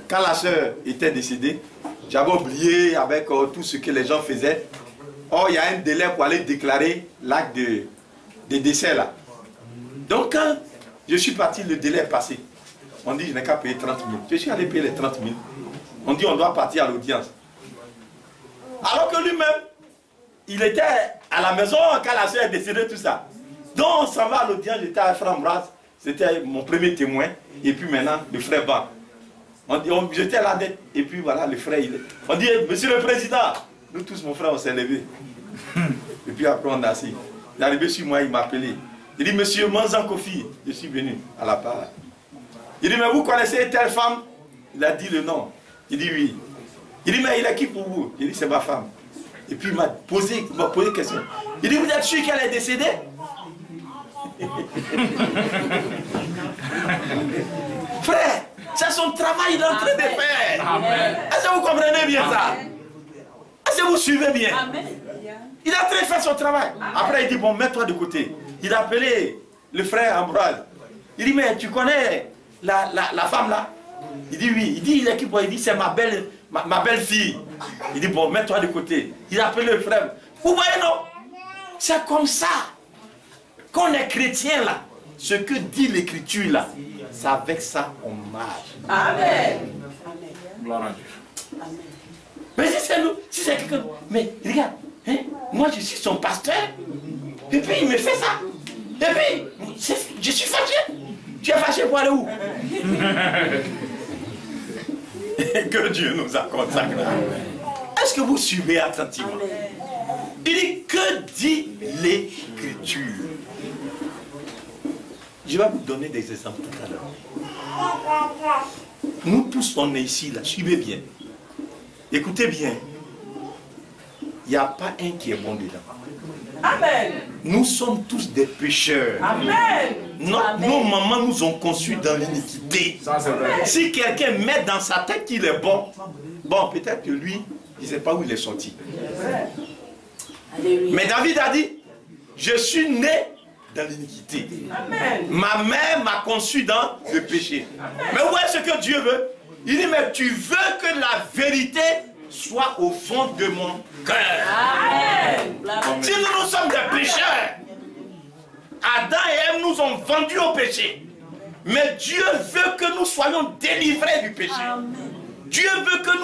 Quand la soeur était décédée, j'avais oublié avec tout ce que les gens faisaient. Or, il y a un délai pour aller déclarer l'acte de décès là. Donc, quand je suis parti, le délai est passé. On dit, je n'ai qu'à payer 30 000. Je suis allé payer les 30 000. On dit, on doit partir à l'audience. Alors que lui-même, il était à la maison quand la soeur est décédée, tout ça. Donc, on s'en va à l'audience, j'étais à Frère Ambroise. C'était mon premier témoin. Et puis maintenant, le frère Ban. J'étais là, et puis voilà, le frère, on dit, monsieur le président, nous tous, mon frère, on s'est levé. Et puis après, on a assis. Il est arrivé sur moi, il m'a appelé. Il dit, monsieur Manzan Kofi, je suis venu à la part. Il dit, mais vous connaissez telle femme? Il a dit le nom. Il dit, oui. Il dit, mais il est qui pour vous? Il dit, c'est ma femme. Et puis il m'a posé une question. Il dit, vous êtes sûr qu'elle est décédée? Frère, c'est son travail, il est en train de faire. Est-ce que vous comprenez bien ça? Est-ce que vous suivez bien? Amen. Il est en train de faire son travail. Après, il dit, bon, mets-toi de côté. Il a appelé le frère Ambroise. Il dit, mais tu connais la femme là? Il dit, oui. Il dit, il est qui pour? Il dit, c'est ma belle-fille. Il dit, bon, mets-toi de côté. Il a appelé le frère. Vous voyez, non? C'est comme ça. Quand on est chrétien là, ce que dit l'écriture là, c'est avec ça on marche. Amen. Gloire à Dieu. Mais si c'est nous, si c'est quelqu'un, mais regarde, hein, moi je suis son pasteur, et puis il me fait ça. Et puis, je suis fâché. Tu es fâché pour aller où? Que Dieu nous accorde ça. Est-ce que vous suivez attentivement? Il dit, que dit l'écriture? Je vais vous donner des exemples tout à l'heure. Nous tous, on est ici, là. Suivez bien. Écoutez bien. Il n'y a pas un qui est bon dedans. Amen. Nous sommes tous des pécheurs. Amen. Nos mamans nous ont conçus dans l'iniquité. Si quelqu'un met dans sa tête qu'il est bon, bon, peut-être que lui, il ne sait pas où il est sorti. Mais David a dit, je suis né dans l'iniquité. Ma mère m'a conçu dans le péché. Amen. Mais où est-ce que Dieu veut? Il dit, mais tu veux que la vérité soit au fond de mon cœur. Si nous sommes des pécheurs, Adam et Ève nous ont vendus au péché. Mais Dieu veut que nous soyons délivrés du péché. Amen. Dieu veut que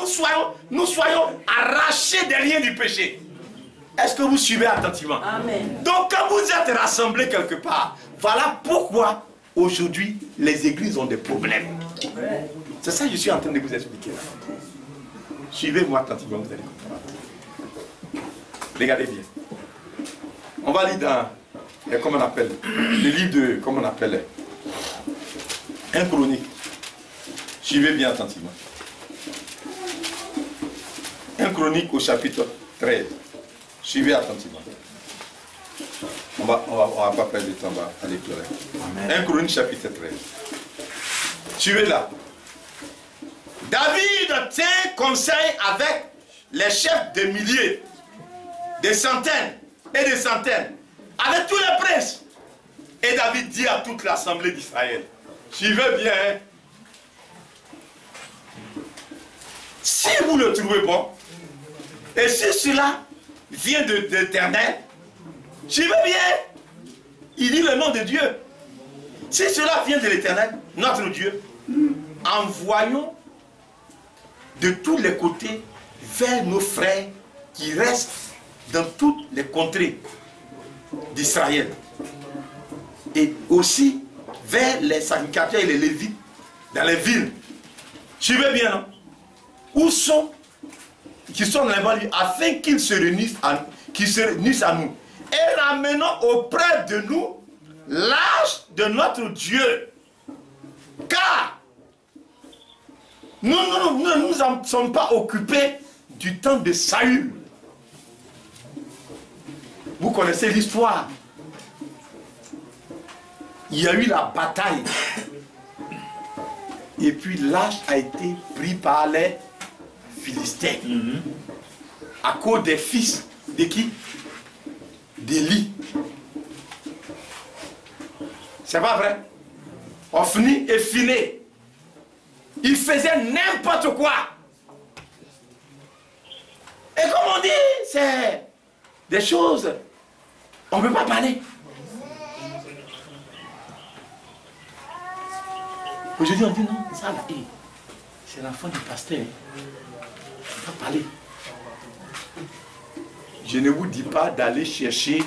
nous soyons arrachés des liens du péché. Est-ce que vous suivez attentivement? Amen. Donc quand vous êtes rassemblés quelque part, voilà pourquoi aujourd'hui les églises ont des problèmes. C'est ça que je suis en train de vous expliquer. Suivez-moi attentivement, vous allez comprendre. Regardez bien. On va lire dans, comment on appelle, le livre de, comment on appelle, 1 Chronique. Suivez bien attentivement. 1 Chronique au chapitre 13. Suivez attentivement. On va pas perdre de temps, on va aller plus loin. 1 Chronique chapitre 13. Suivez là. David tient conseil avec les chefs de milliers, des centaines et des centaines, avec tous les princes. Et David dit à toute l'assemblée d'Israël, suivez bien, hein? Si vous le trouvez bon, et si cela vient de l'Éternel, suivez bien, il dit le nom de Dieu. Si cela vient de l'Éternel, notre Dieu, envoyons de tous les côtés vers nos frères qui restent dans toutes les contrées d'Israël. Et aussi vers les sacrificateurs et les lévites dans les villes. Suivez bien, non? Où sont, qui sont dans les banlieues, afin qu'ils se réunissent à nous. Et ramenons auprès de nous l'âge de notre Dieu. Car nous ne sommes pas occupés du temps de Saül. Vous connaissez l'histoire. Il y a eu la bataille. Et puis l'âge a été pris par les Philistins. À cause des fils de qui? d'Élie. C'est pas vrai? Ophni et Phiné. Ils faisaient n'importe quoi. Et comme on dit, c'est des choses, on ne peut pas parler. Aujourd'hui, on dit non, ça là, c'est l'enfant du pasteur. On ne peut pas parler. Je ne vous dis pas d'aller chercher.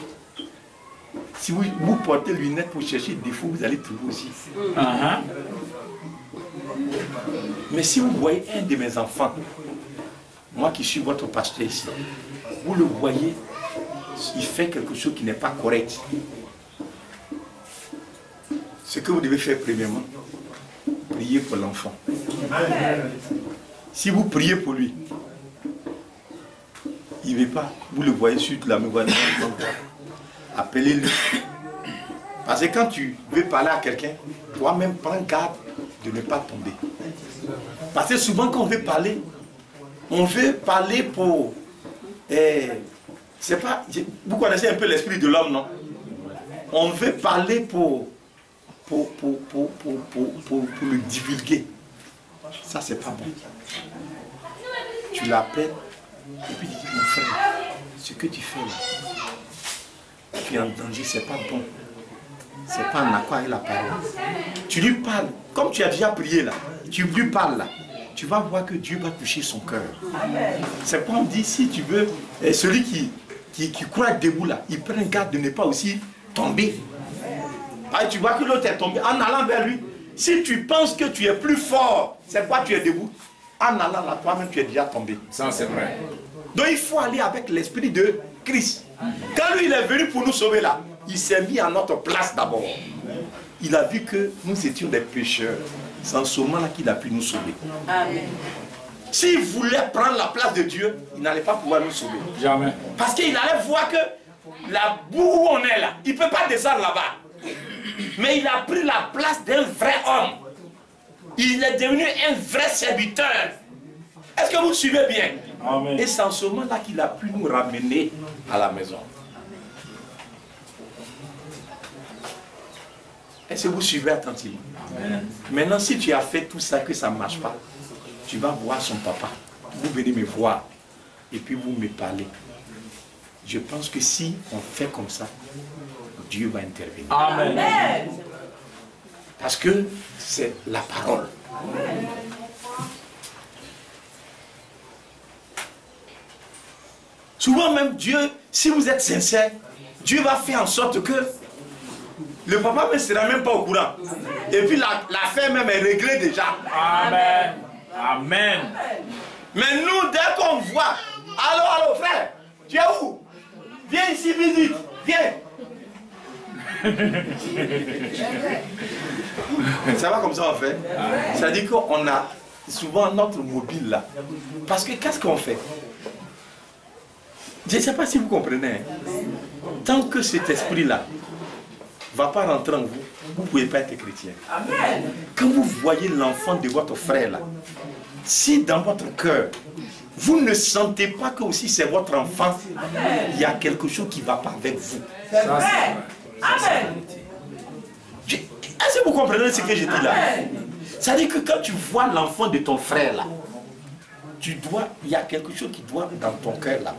Si vous portez lunettes pour chercher des défauts, vous allez trouver aussi. Mais si vous voyez un de mes enfants, moi qui suis votre pasteur ici, vous le voyez, il fait quelque chose qui n'est pas correct. Ce que vous devez faire premièrement, prier pour l'enfant. Si vous priez pour lui, il ne veut pas, vous le voyez sur la mémoire, appelez-le. Parce que quand tu veux parler à quelqu'un, toi-même prends garde de ne pas tomber. Parce que souvent quand on veut parler pour... c'est pas, vous connaissez un peu l'esprit de l'homme, non? On veut parler pour le divulguer. Ça, c'est pas bon. Tu l'appelles et puis tu dis, mon frère, ce que tu fais là, tu es en danger, c'est pas bon. C'est pas en accord avec la parole. Tu lui parles, comme tu as déjà prié là, tu lui parles là, tu vas voir que Dieu va toucher son cœur. C'est pas on dit, si tu veux, celui qui croit debout là, il prend garde de ne pas aussi tomber. Ah, tu vois que l'autre est tombé, en allant vers lui, si tu penses que tu es plus fort, c'est quoi tu es debout? En allant là, toi-même tu es déjà tombé. Ça c'est vrai. Donc il faut aller avec l'esprit de Christ. Quand lui il est venu pour nous sauver là, il s'est mis à notre place d'abord. Il a vu que nous étions des pécheurs. C'est en ce moment-là qu'il a pu nous sauver. Amen. S'il voulait prendre la place de Dieu, il n'allait pas pouvoir nous sauver. Jamais. Parce qu'il allait voir que la boue où on est là, il ne peut pas descendre là-bas. Mais il a pris la place d'un vrai homme. Il est devenu un vrai serviteur. Est-ce que vous suivez bien? Amen. Et c'est en ce moment-là qu'il a pu nous ramener à la maison. Est-ce que vous suivez attentivement? Amen. Maintenant, si tu as fait tout ça, que ça ne marche pas, tu vas voir son papa. Vous venez me voir et puis vous me parlez. Je pense que si on fait comme ça, Dieu va intervenir. Amen. Parce que c'est la parole. Souvent même Dieu, si vous êtes sincère, Dieu va faire en sorte que le papa ne sera même pas au courant. Et puis l'affaire même est réglée déjà. Amen. Amen. Mais nous, dès qu'on voit, allô frère, tu es où? Viens ici, visite, viens. Ça va comme ça en fait. Ça dit qu'on a souvent notre mobile là. Parce que qu'est-ce qu'on fait? Je ne sais pas si vous comprenez. Tant que cet esprit-là ne va pas rentrer en vous, vous ne pouvez pas être chrétien. Amen. Quand vous voyez l'enfant de votre frère là, si dans votre cœur, vous ne sentez pas que aussi c'est votre enfant, il y a quelque chose qui ne va pas avec vous. C'est vrai. Amen. Est-ce que vous comprenez ce que je dis là? Ça veut dire que quand tu vois l'enfant de ton frère là, il y a quelque chose qui doit dans ton cœur là,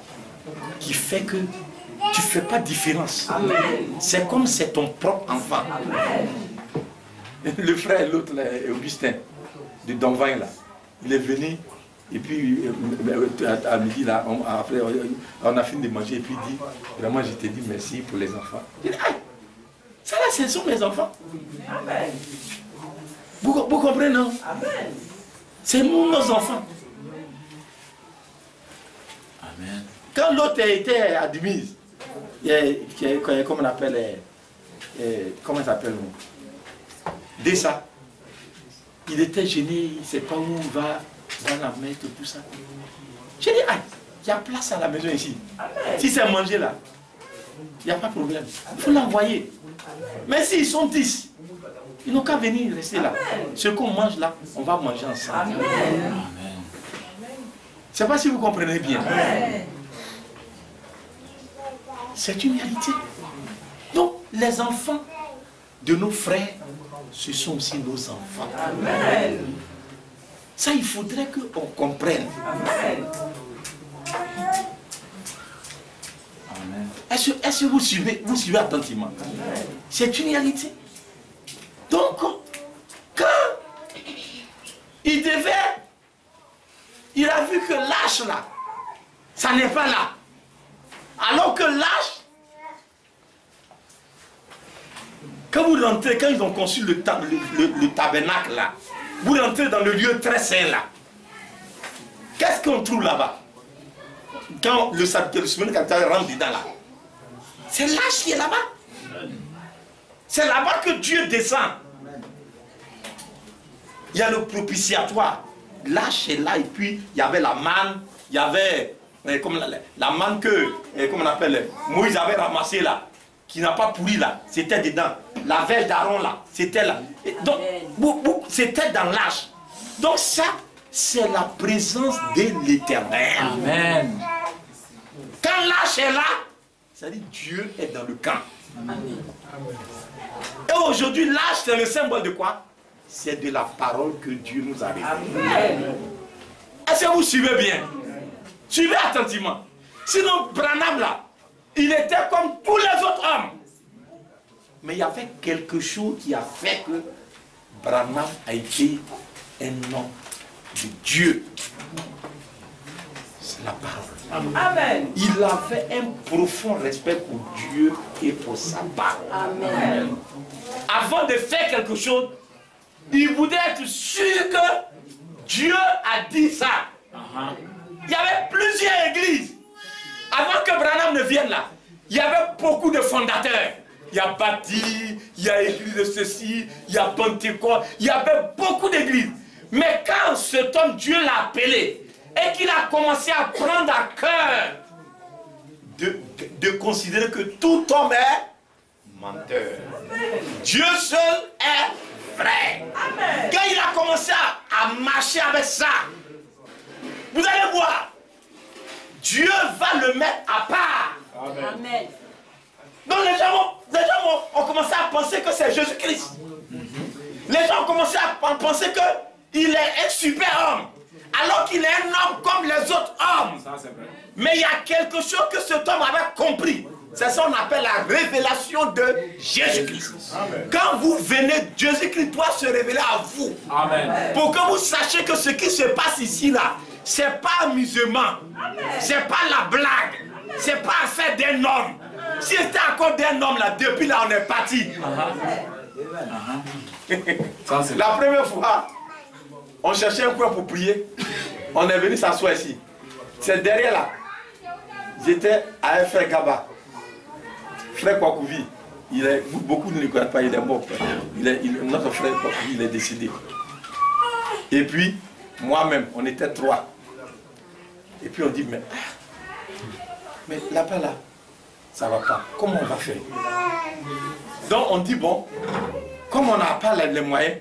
qui fait que tu ne fais pas différence. C'est comme c'est ton propre enfant. Amen. Le frère, l'autre, Augustin, de Donvin là, il est venu, et puis à midi là, après on a fini de manger, et puis il dit, vraiment je te dis merci pour les enfants. Il dit, ah, ça là, ce sont mes enfants. Amen. Vous comprenez, non? Amen. C'est nos enfants. Amen. Quand l'autre était admise, comment on appelle, comment ça s'appelle, Dessa, il était gêné, il ne sait pas où on va la mettre, tout ça. J'ai dit, ah, il y a place à la maison ici. Amen. Si c'est manger là, il n'y a pas de problème. Il faut l'envoyer. Mais s'ils sont 10, ils n'ont qu'à venir rester là. Ce qu'on mange là, on va manger ensemble. Amen. Amen. Je ne sais pas si vous comprenez bien. Amen. C'est une réalité. Donc, les enfants de nos frères, ce sont aussi nos enfants. Amen. Ça, il faudrait qu'on comprenne. Amen. Amen. Est-ce que vous suivez attentivement? C'est une réalité. Donc, quand il a vu que l'âge là, ça n'est pas là. Alors que l'âge, quand vous rentrez, quand ils ont conçu le tabernacle là, vous rentrez dans le lieu très saint là. Qu'est-ce qu'on trouve là-bas? Quand le semaine capitaine rentre dedans là, c'est l'âge qui est là-bas. C'est là-bas que Dieu descend. Il y a le propitiatoire. L'âge est là et puis il y avait la manne, il y avait comme la manne que, comment on appelle, Moïse avait ramassé là, qui n'a pas pourri là, c'était dedans. La verge d'Aaron là, c'était là. Et donc, c'était dans l'âge. Donc ça, c'est la présence de l'Éternel. Amen. Quand l'âge est là, ça dit Dieu est dans le camp. Amen. Et aujourd'hui, l'âge, c'est le symbole de quoi? C'est de la parole que Dieu nous a révélée. Amen. Est-ce que vous suivez bien? Suivez attentivement. Sinon, Branham là, il était comme tous les autres hommes. Mais il y avait quelque chose qui a fait que Branham a été un homme de Dieu. C'est la parole. Amen. Il avait un profond respect pour Dieu et pour sa parole. Amen. Avant de faire quelque chose, il voulait être sûr que Dieu a dit ça. Il y avait plusieurs églises. Avant que Branham ne vienne là, il y avait beaucoup de fondateurs. Il y a bâti, il y a église de ceci, il y a Pentecôte, il y avait beaucoup d'églises. Mais quand cet homme, Dieu l'a appelé, et qu'il a commencé à prendre à cœur de considérer que tout homme est menteur. Dieu seul est vrai. Amen. Quand il a commencé à marcher avec ça, vous allez voir, Dieu va le mettre à part. Amen. Donc les gens ont commencé à penser que c'est Jésus-Christ. Les gens ont commencé à penser qu'il est un super homme, alors qu'il est un homme comme les autres hommes. Mais il y a quelque chose que cet homme avait compris. C'est ça qu'on appelle la révélation de Jésus-Christ. Quand vous venez, Jésus-Christ doit se révéler à vous. Amen. Pour que vous sachiez que ce qui se passe ici, là, c'est pas amusement. C'est pas la blague. C'est pas affaire d'un homme. Si c'était encore d'un homme, là, depuis là, on est parti. La première fois, on cherchait un coin pour prier. On est venu s'asseoir ici. C'est derrière là. J'étais à un frère Gaba. Frère Kwakouvi. Beaucoup ne le connaissent pas, il est mort. Notre frère Kwakouvi, il est décédé. Et puis, moi-même, on était 3. Et puis on dit, mais là-bas, là, ça va pas. Comment on va faire? Donc on dit, bon, comme on n'a pas les moyens,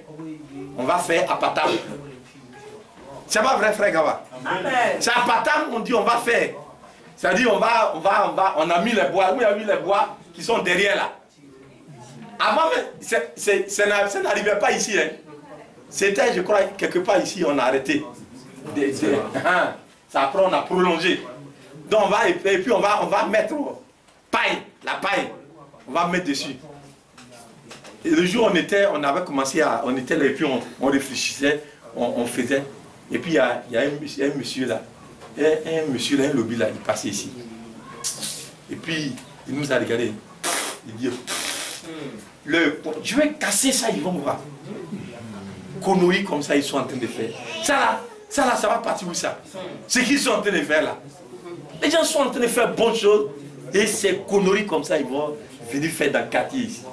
on va faire à Patam. C'est pas vrai, frère Gaba? C'est à Patam, on dit, on va faire. C'est-à-dire, on a mis les bois, oui, on a mis les bois qui sont derrière là. Avant, ça n'arrivait pas ici. Hein. C'était, je crois, quelque part ici, on a arrêté. Ça, après, on a prolongé. Donc, et puis on va mettre la paille, on va mettre dessus. Et le jour où on avait commencé on était là, et puis on réfléchissait, on faisait. Et puis, il y a un monsieur là. Un monsieur là, un lobby là, il passait ici. Et puis, il nous a regardé. Il dit, je vais casser ça, ils vont voir. Conneries comme ça, ils sont en train de faire. Ça va partir où ça? Ce qu'ils sont en train de faire là. Les gens sont en train de faire bonnes choses. Et ces conneries comme ça, ils vont venir faire dans le quartier ici.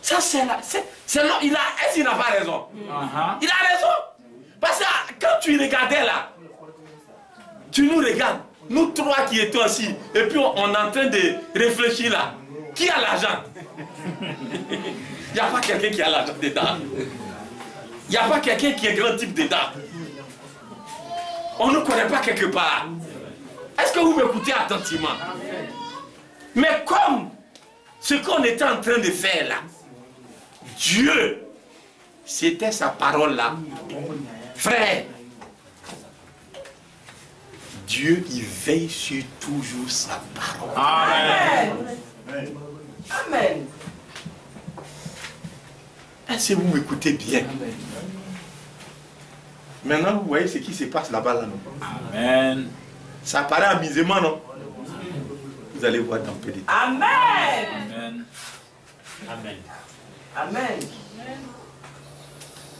Ça, c'est là. Est-ce qu'il n'a pas raison? Il a raison. Parce que quand tu regardais là, tu nous regardes, nous 3 qui étions assis, et puis on est en train de réfléchir là. Qui a l'argent? Il n'y a pas quelqu'un qui a l'argent dedans. Il n'y a pas quelqu'un qui est grand type dedans. On ne connaît pas quelque part. Est-ce que vous m'écoutez attentivement? Mais comme ce qu'on était en train de faire là, Dieu, c'était sa parole là. Frère, Dieu, il veille sur toujours sa parole. Amen. Amen. Est-ce que vous m'écoutez bien? Maintenant, vous voyez ce qui se passe là-bas, là, non? Amen. Ça paraît amusement, non? Vous allez voir dans peu de temps. Amen. Amen. Amen. Amen.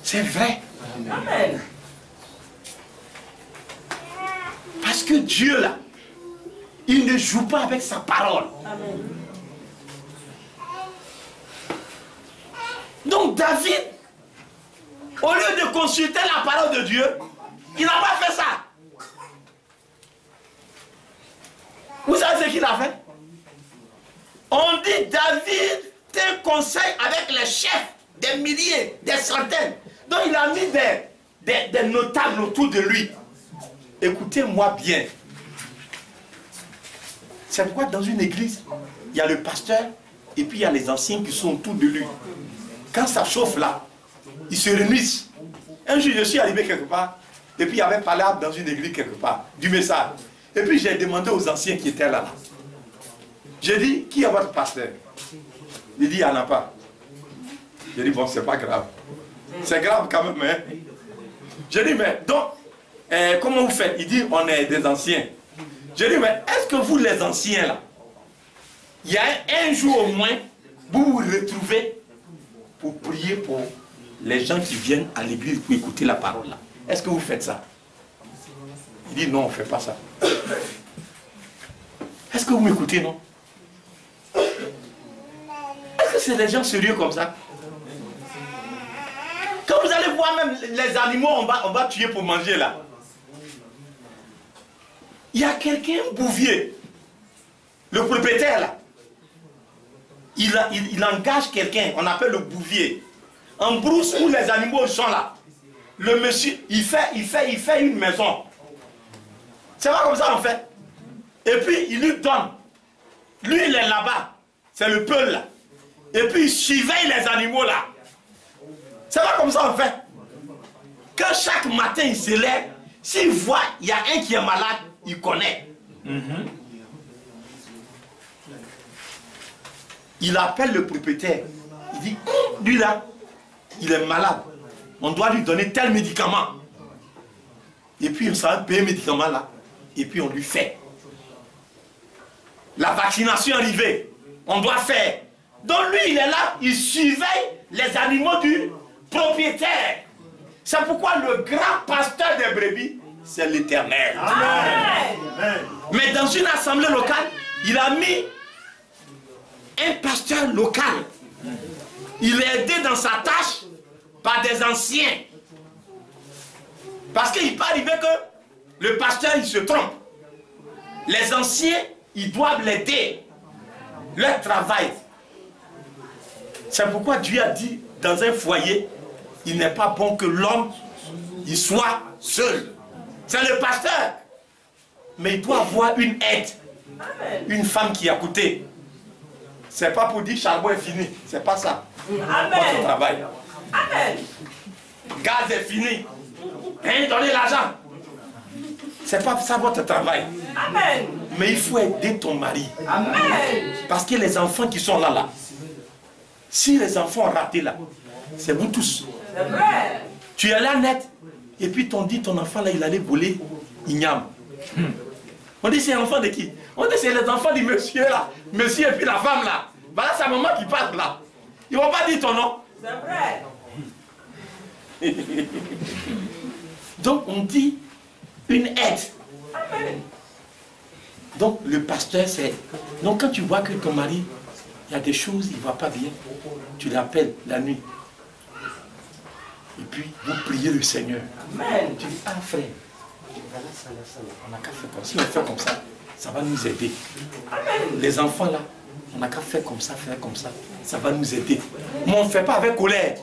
C'est vrai. Amen. Parce que Dieu, là, il ne joue pas avec sa parole. Amen. Donc David, au lieu de consulter la parole de Dieu, il n'a pas fait ça. Vous savez ce qu'il a fait? On dit David tient conseil avec les chefs, des milliers, des centaines. Donc il a mis des notables autour de lui. Écoutez-moi bien. C'est pourquoi dans une église, il y a le pasteur et puis il y a les anciens qui sont autour de lui. Quand ça chauffe là, ils se réunissent. Un jour, je suis arrivé quelque part, et puis il y avait parlé dans une église quelque part, du message. Et puis j'ai demandé aux anciens qui étaient là. J'ai dit, qui est votre pasteur? Il dit, il n'y en a pas. J'ai dit, bon, c'est pas grave. C'est grave quand même, hein? J'ai dit, mais donc, comment vous faites? Il dit, on est des anciens. J'ai dit, mais est-ce que vous, les anciens, là, il y a un jour au moins, vous vous retrouvez pour prier pour les gens qui viennent à l'église pour écouter la parole là? Est-ce que vous faites ça? Il dit, non, on ne fait pas ça. Est-ce que vous m'écoutez, non? Est-ce que c'est des gens sérieux comme ça? Quand vous allez voir même les animaux, on va tuer pour manger là. Il y a quelqu'un, Bouvier, le propriétaire là. Il engage quelqu'un, on appelle le bouvier. En brousse où les animaux sont là. le monsieur, il fait une maison. C'est pas comme ça on fait. Et puis il lui donne. Lui il est là-bas. C'est le peul là. Et puis il surveille les animaux là. C'est pas comme ça on fait. Quand chaque matin il se lève, s'il voit il y a un qui est malade, il connaît. Il appelle le propriétaire. Il dit, lui là, il est malade. On doit lui donner tel médicament. Et puis on s'en paye le médicament là. Et puis on lui fait. La vaccination arrivée. On doit faire. Donc lui il est là, il surveille les animaux du propriétaire. C'est pourquoi le grand pasteur des brebis, c'est l'Éternel. Mais dans une assemblée locale, il a mis un pasteur local. Il est aidé dans sa tâche par des anciens. Parce qu'il peut arriver que le pasteur il se trompe. Les anciens, ils doivent l'aider. Leur travail. C'est pourquoi Dieu a dit dans un foyer, il n'est pas bon que l'homme il soit seul. C'est le pasteur. Mais il doit avoir une aide. Une femme qui est à côté. C'est pas pour dire charbon est fini. C'est pas ça. Votre travail. Amen. Gaz est fini. Hein, donnez l'argent. C'est pas ça votre travail. Amen. Mais il faut aider ton mari. Amen. Parce que les enfants qui sont là, si les enfants ont raté là, c'est vous tous. C'est vrai. Tu es là net. Et puis on dit ton enfant là, il allait voler igname. On dit c'est l'enfant de qui? On dit c'est les enfants du monsieur là. Monsieur et puis la femme là. Voilà sa maman qui parle là. Ils ne vont pas dire ton nom. C'est vrai. Donc on dit une aide. Amen. Donc le pasteur c'est... Donc quand tu vois que ton mari, il y a des choses, il ne va pas bien, tu l'appelles la nuit. Et puis vous priez le Seigneur. Amen. Tu dis, ah frère, voilà ça, on n'a qu'à faire comme ça. Si on fait comme ça, ça va nous aider. Amen. Les enfants là, on n'a qu'à faire comme ça, ça va nous aider. Mais on ne fait pas avec colère.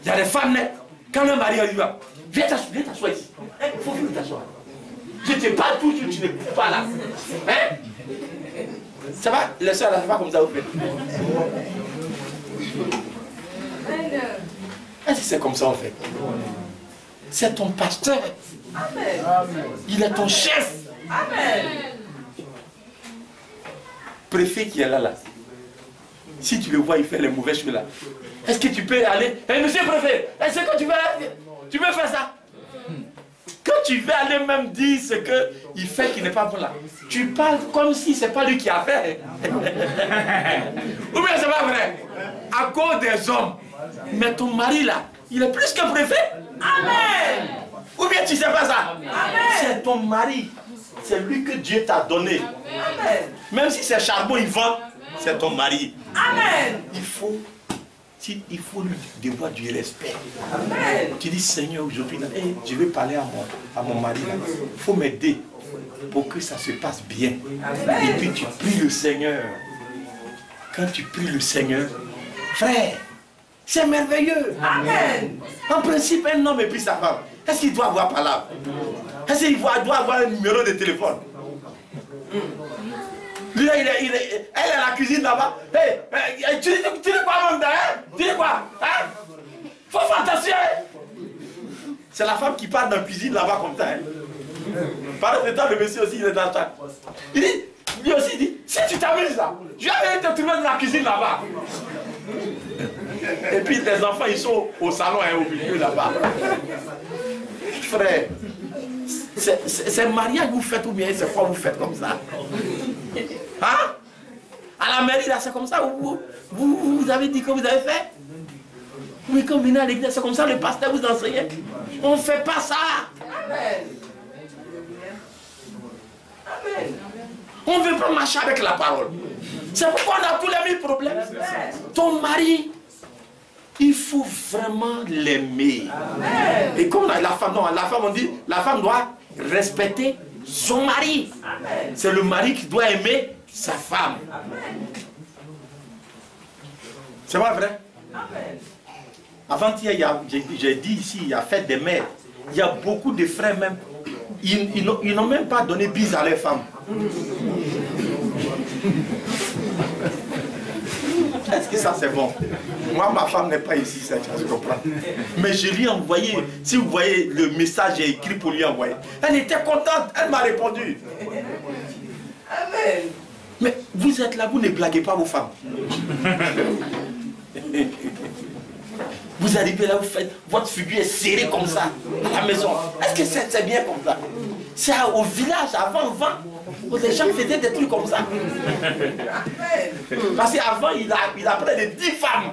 Il y a des femmes, quand le mari arrive, viens t'asseoir ici. Il faut venir t'asseoir. Je te parle toujours, tu n'écoutes pas là. Hein? Ça va, les soeurs là, ça va comme ça vous faites. Est-ce que c'est comme ça en fait? C'est ton pasteur. Amen. Il est ton chef. Amen. Préfet qui est là. Si tu le vois, il fait les mauvais choses là. Est-ce que tu peux aller? Monsieur le préfet, est-ce que tu veux faire ça? Quand tu veux aller même dire ce qu'il fait qui n'est pas bon là, tu parles comme si c'est pas lui qui a fait. Ou bien c'est pas vrai? À cause des hommes. Mais ton mari là, il est plus que préfet. Amen. Ou bien tu sais pas ça? Amen. C'est ton mari. C'est lui que Dieu t'a donné. Amen. Même si c'est charbon, il vend, c'est ton mari. Amen. Il faut lui devoir du respect. Amen. Tu dis, Seigneur, aujourd'hui, hey, je vais parler à mon mari. Il faut m'aider pour que ça se passe bien. Amen. Et puis tu pries le Seigneur. Quand tu pries le Seigneur, frère, c'est merveilleux. Amen. En principe, un homme et puis sa femme, est-ce qu'il doit avoir parole? Est-ce qu'il doit avoir un numéro de téléphone? Lui, elle est à la cuisine là-bas. Hey, tu dis quoi, mon gars? Tu dis quoi? Hein? Faut faire attention. C'est la femme qui part dans la cuisine là-bas comme ça. Par le temps, le monsieur aussi, il est dans le temps. Il dit, lui aussi, il dit, si tu t'amuses là, je vais aller te trouver dans la cuisine là-bas. Et puis les enfants, ils sont au salon et au milieu là-bas. Frère, c'est mariage que vous faites ou bien c'est quoi vous faites comme ça? Hein? À la mairie là, c'est comme ça? Vous avez dit que vous avez fait? Oui, quand vous venez à l'église, c'est comme ça le pasteur vous enseigne. On ne fait pas ça. Amen. Amen. On ne veut pas marcher avec la parole. C'est pourquoi on a tous les mêmes problèmes. Ton mari, il faut vraiment l'aimer. Et comme la femme, non, la femme, on dit, la femme doit respecter son mari. C'est le mari qui doit aimer sa femme. C'est pas vrai? Amen. Avant-hier, j'ai dit ici, il y a fête des mères. Il y a beaucoup de frères même. Ils n'ont même pas donné bise à leurs femmes. Est-ce que ça c'est bon? Moi, ma femme n'est pas ici, ça, je comprends. Mais je lui ai envoyé, si vous voyez le message, j'ai écrit pour lui envoyer. Elle était contente, elle m'a répondu. Amen. Mais vous êtes là, vous ne blaguez pas vos femmes. Vous arrivez là, vous faites, votre figure est serrée comme ça, à la maison. Est-ce que c'est bien comme ça? C'est au village, avant, les gens faisaient des trucs comme ça. Parce qu'avant, il a près de 10 femmes.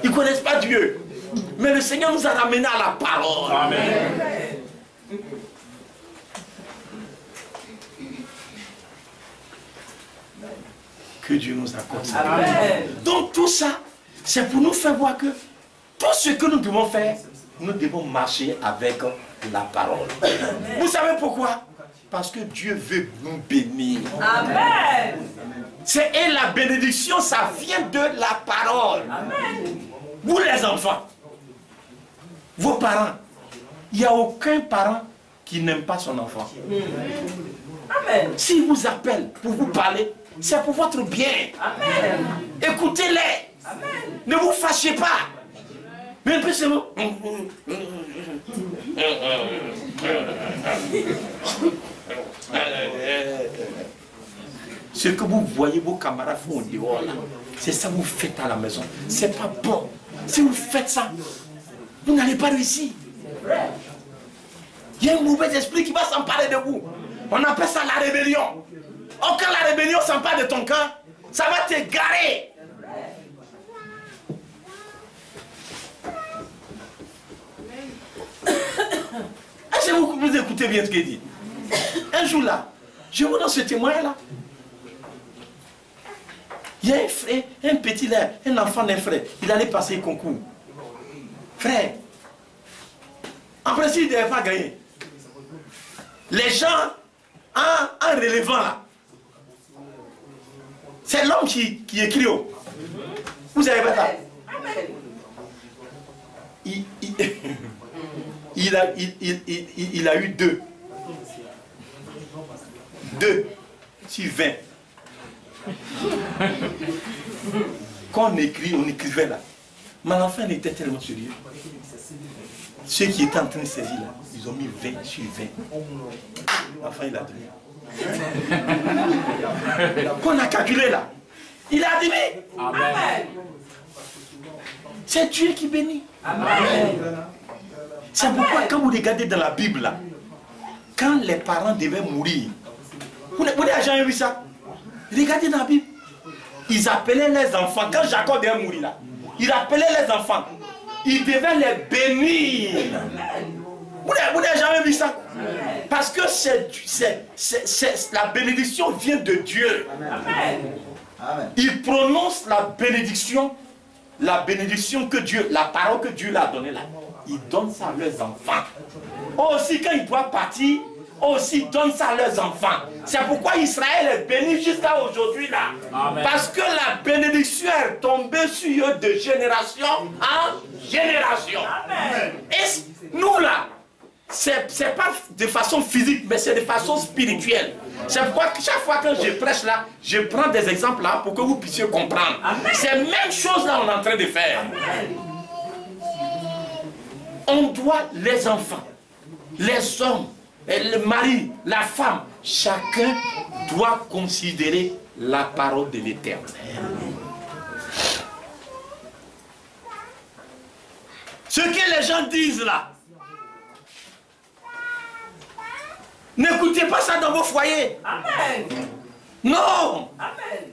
Ils ne connaissent pas Dieu. Mais le Seigneur nous a ramenés à la parole. Amen. Que Dieu nous accorde ça. Amen. Donc tout ça, c'est pour nous faire voir que tout ce que nous devons faire, nous devons marcher avec la parole. Vous savez pourquoi? Parce que Dieu veut nous bénir. Amen. Et la bénédiction, ça vient de la parole. Amen. Vous les enfants, vos parents, il n'y a aucun parent qui n'aime pas son enfant. Amen. S'il vous appelle pour vous parler, c'est pour votre bien. Amen. Écoutez-les. Amen. Ne vous fâchez pas. Mais un peu c'est bon. Ce que vous voyez vos camarades font au dehors là, c'est ça que vous faites à la maison. C'est pas bon. Si vous faites ça, vous n'allez pas réussir. Il y a un mauvais esprit qui va s'emparer de vous. On appelle ça la rébellion. Oh, quand la rébellion s'empare de ton cœur, ça va te garer. Est-ce que vous écoutez bien ce qu'il dit? Un jour là, je vous donne ce témoin là. Il y a un frère, un petit là, un enfant d'un frère, il allait passer le concours. Frère, en principe, il ne devait pas gagner. Les gens, en relevant là, c'est l'homme qui écrit. Vous savez pas ça? Amen. Il a eu 2. 2 sur 20. Quand on écrivait là. Mais l'enfant était tellement sérieux. Ceux qui étaient en train de saisir là, ils ont mis 20 sur 20. L'enfant il a donné. Qu'on a calculé là, il a dit mais Amen. c'est Dieu qui bénit. Amen. C'est pourquoi quand vous regardez dans la Bible là, quand les parents devaient mourir, vous n'avez jamais vu ça? Regardez dans la Bible, ils appelaient les enfants, quand Jacob devait mourir là, ils appelaient les enfants, ils devaient les bénir. Vous n'avez jamais vu ça? Parce que la bénédiction vient de Dieu. Amen. Il prononce la bénédiction que Dieu, la parole que Dieu leur a donnée là. Il donne ça à leurs enfants. Aussi quand ils doivent partir, aussi ils donnent ça à leurs enfants. C'est pourquoi Israël est béni jusqu'à aujourd'hui là. Amen. Parce que la bénédiction est tombée sur eux de génération en génération. Amen. Et nous là, c'est pas de façon physique, mais c'est de façon spirituelle. C'est pourquoi chaque fois que je prêche là, je prends des exemples là pour que vous puissiez comprendre. C'est la même chose là qu'on est en train de faire. Amen. On doit, les enfants, les hommes, le mari, la femme, chacun doit considérer la parole de l'Éternel. Ce que les gens disent là, n'écoutez pas ça dans vos foyers. Amen. Non. Amen.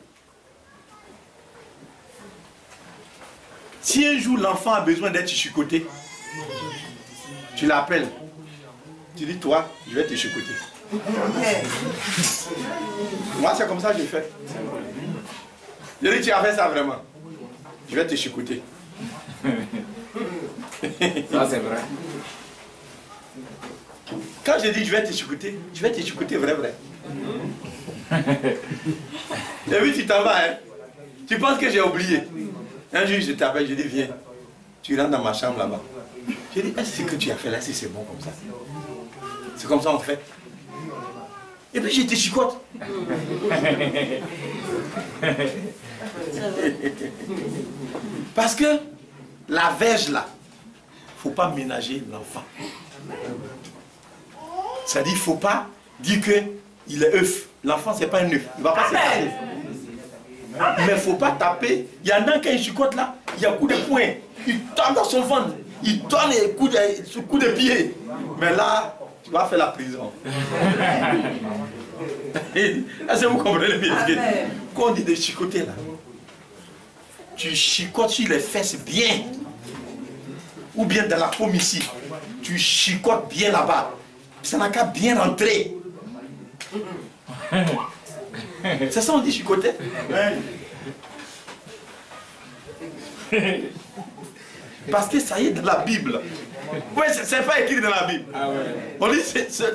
Si un jour l'enfant a besoin d'être chicoté, tu l'appelles. Tu dis, toi, je vais te chicoter. Moi, c'est comme ça que je fais. Je dis, tu as fait ça vraiment. Je vais te chicoter. Ça, c'est vrai. Quand je dis je vais te chicoter vrai. Et puis tu t'en vas, hein. Tu penses que j'ai oublié. Un jour, je t'appelle, je dis, viens. Tu rentres dans ma chambre là-bas. Je dis, est-ce que tu as fait là, si c'est bon comme ça? C'est comme ça on fait. Et puis je te chicote. Parce que la verge là, il ne faut pas ménager l'enfant. C'est-à-dire, il ne faut pas dire qu'il est œuf. L'enfant, ce n'est pas un œuf. Il ne va pas se casser. Mais il ne faut pas taper. Il y en a qui chicote là, il y a un coup de poing. Il tombe dans son ventre. Il donne un coup de pied. Mais là, tu vas faire la prison. Est-ce que vous comprenez bien? Quand on dit de chicoter là, tu chicotes sur les fesses bien. Ou bien dans la paume ici. Tu chicotes bien là-bas. Ça n'a qu'à bien rentrer. C'est ça on dit chicoter? Parce que ça y est dans la Bible. Oui, c'est pas écrit dans la Bible. Ah ouais. On dit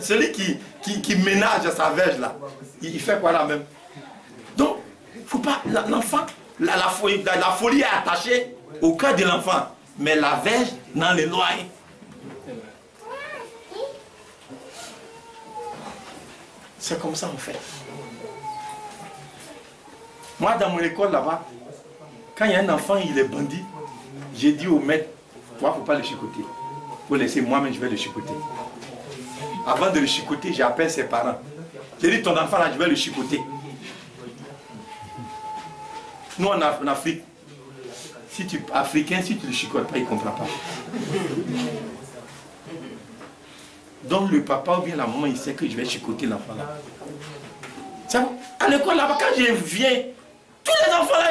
celui qui ménage sa verge là, il fait quoi là même? Donc, faut pas. L'enfant, la folie est attachée au cœur de l'enfant. Mais la verge dans les lois. C'est comme ça on fait. Moi, dans mon école là-bas, quand il y a un enfant, il est bandit, j'ai dit au maître, toi, il ne faut pas le chicoter. Il faut laisser moi-même, je vais le chicoter. Avant de le chicoter, j'appelle ses parents. J'ai dit, ton enfant là, je vais le chicoter. Nous, en Afrique, si tu es africain, si tu ne le chicotes pas, il ne comprend pas. Donc le papa ou bien la maman, il sait que je vais chicoter l'enfant là. C'est bon. À l'école là-bas, quand je viens, tous les enfants là,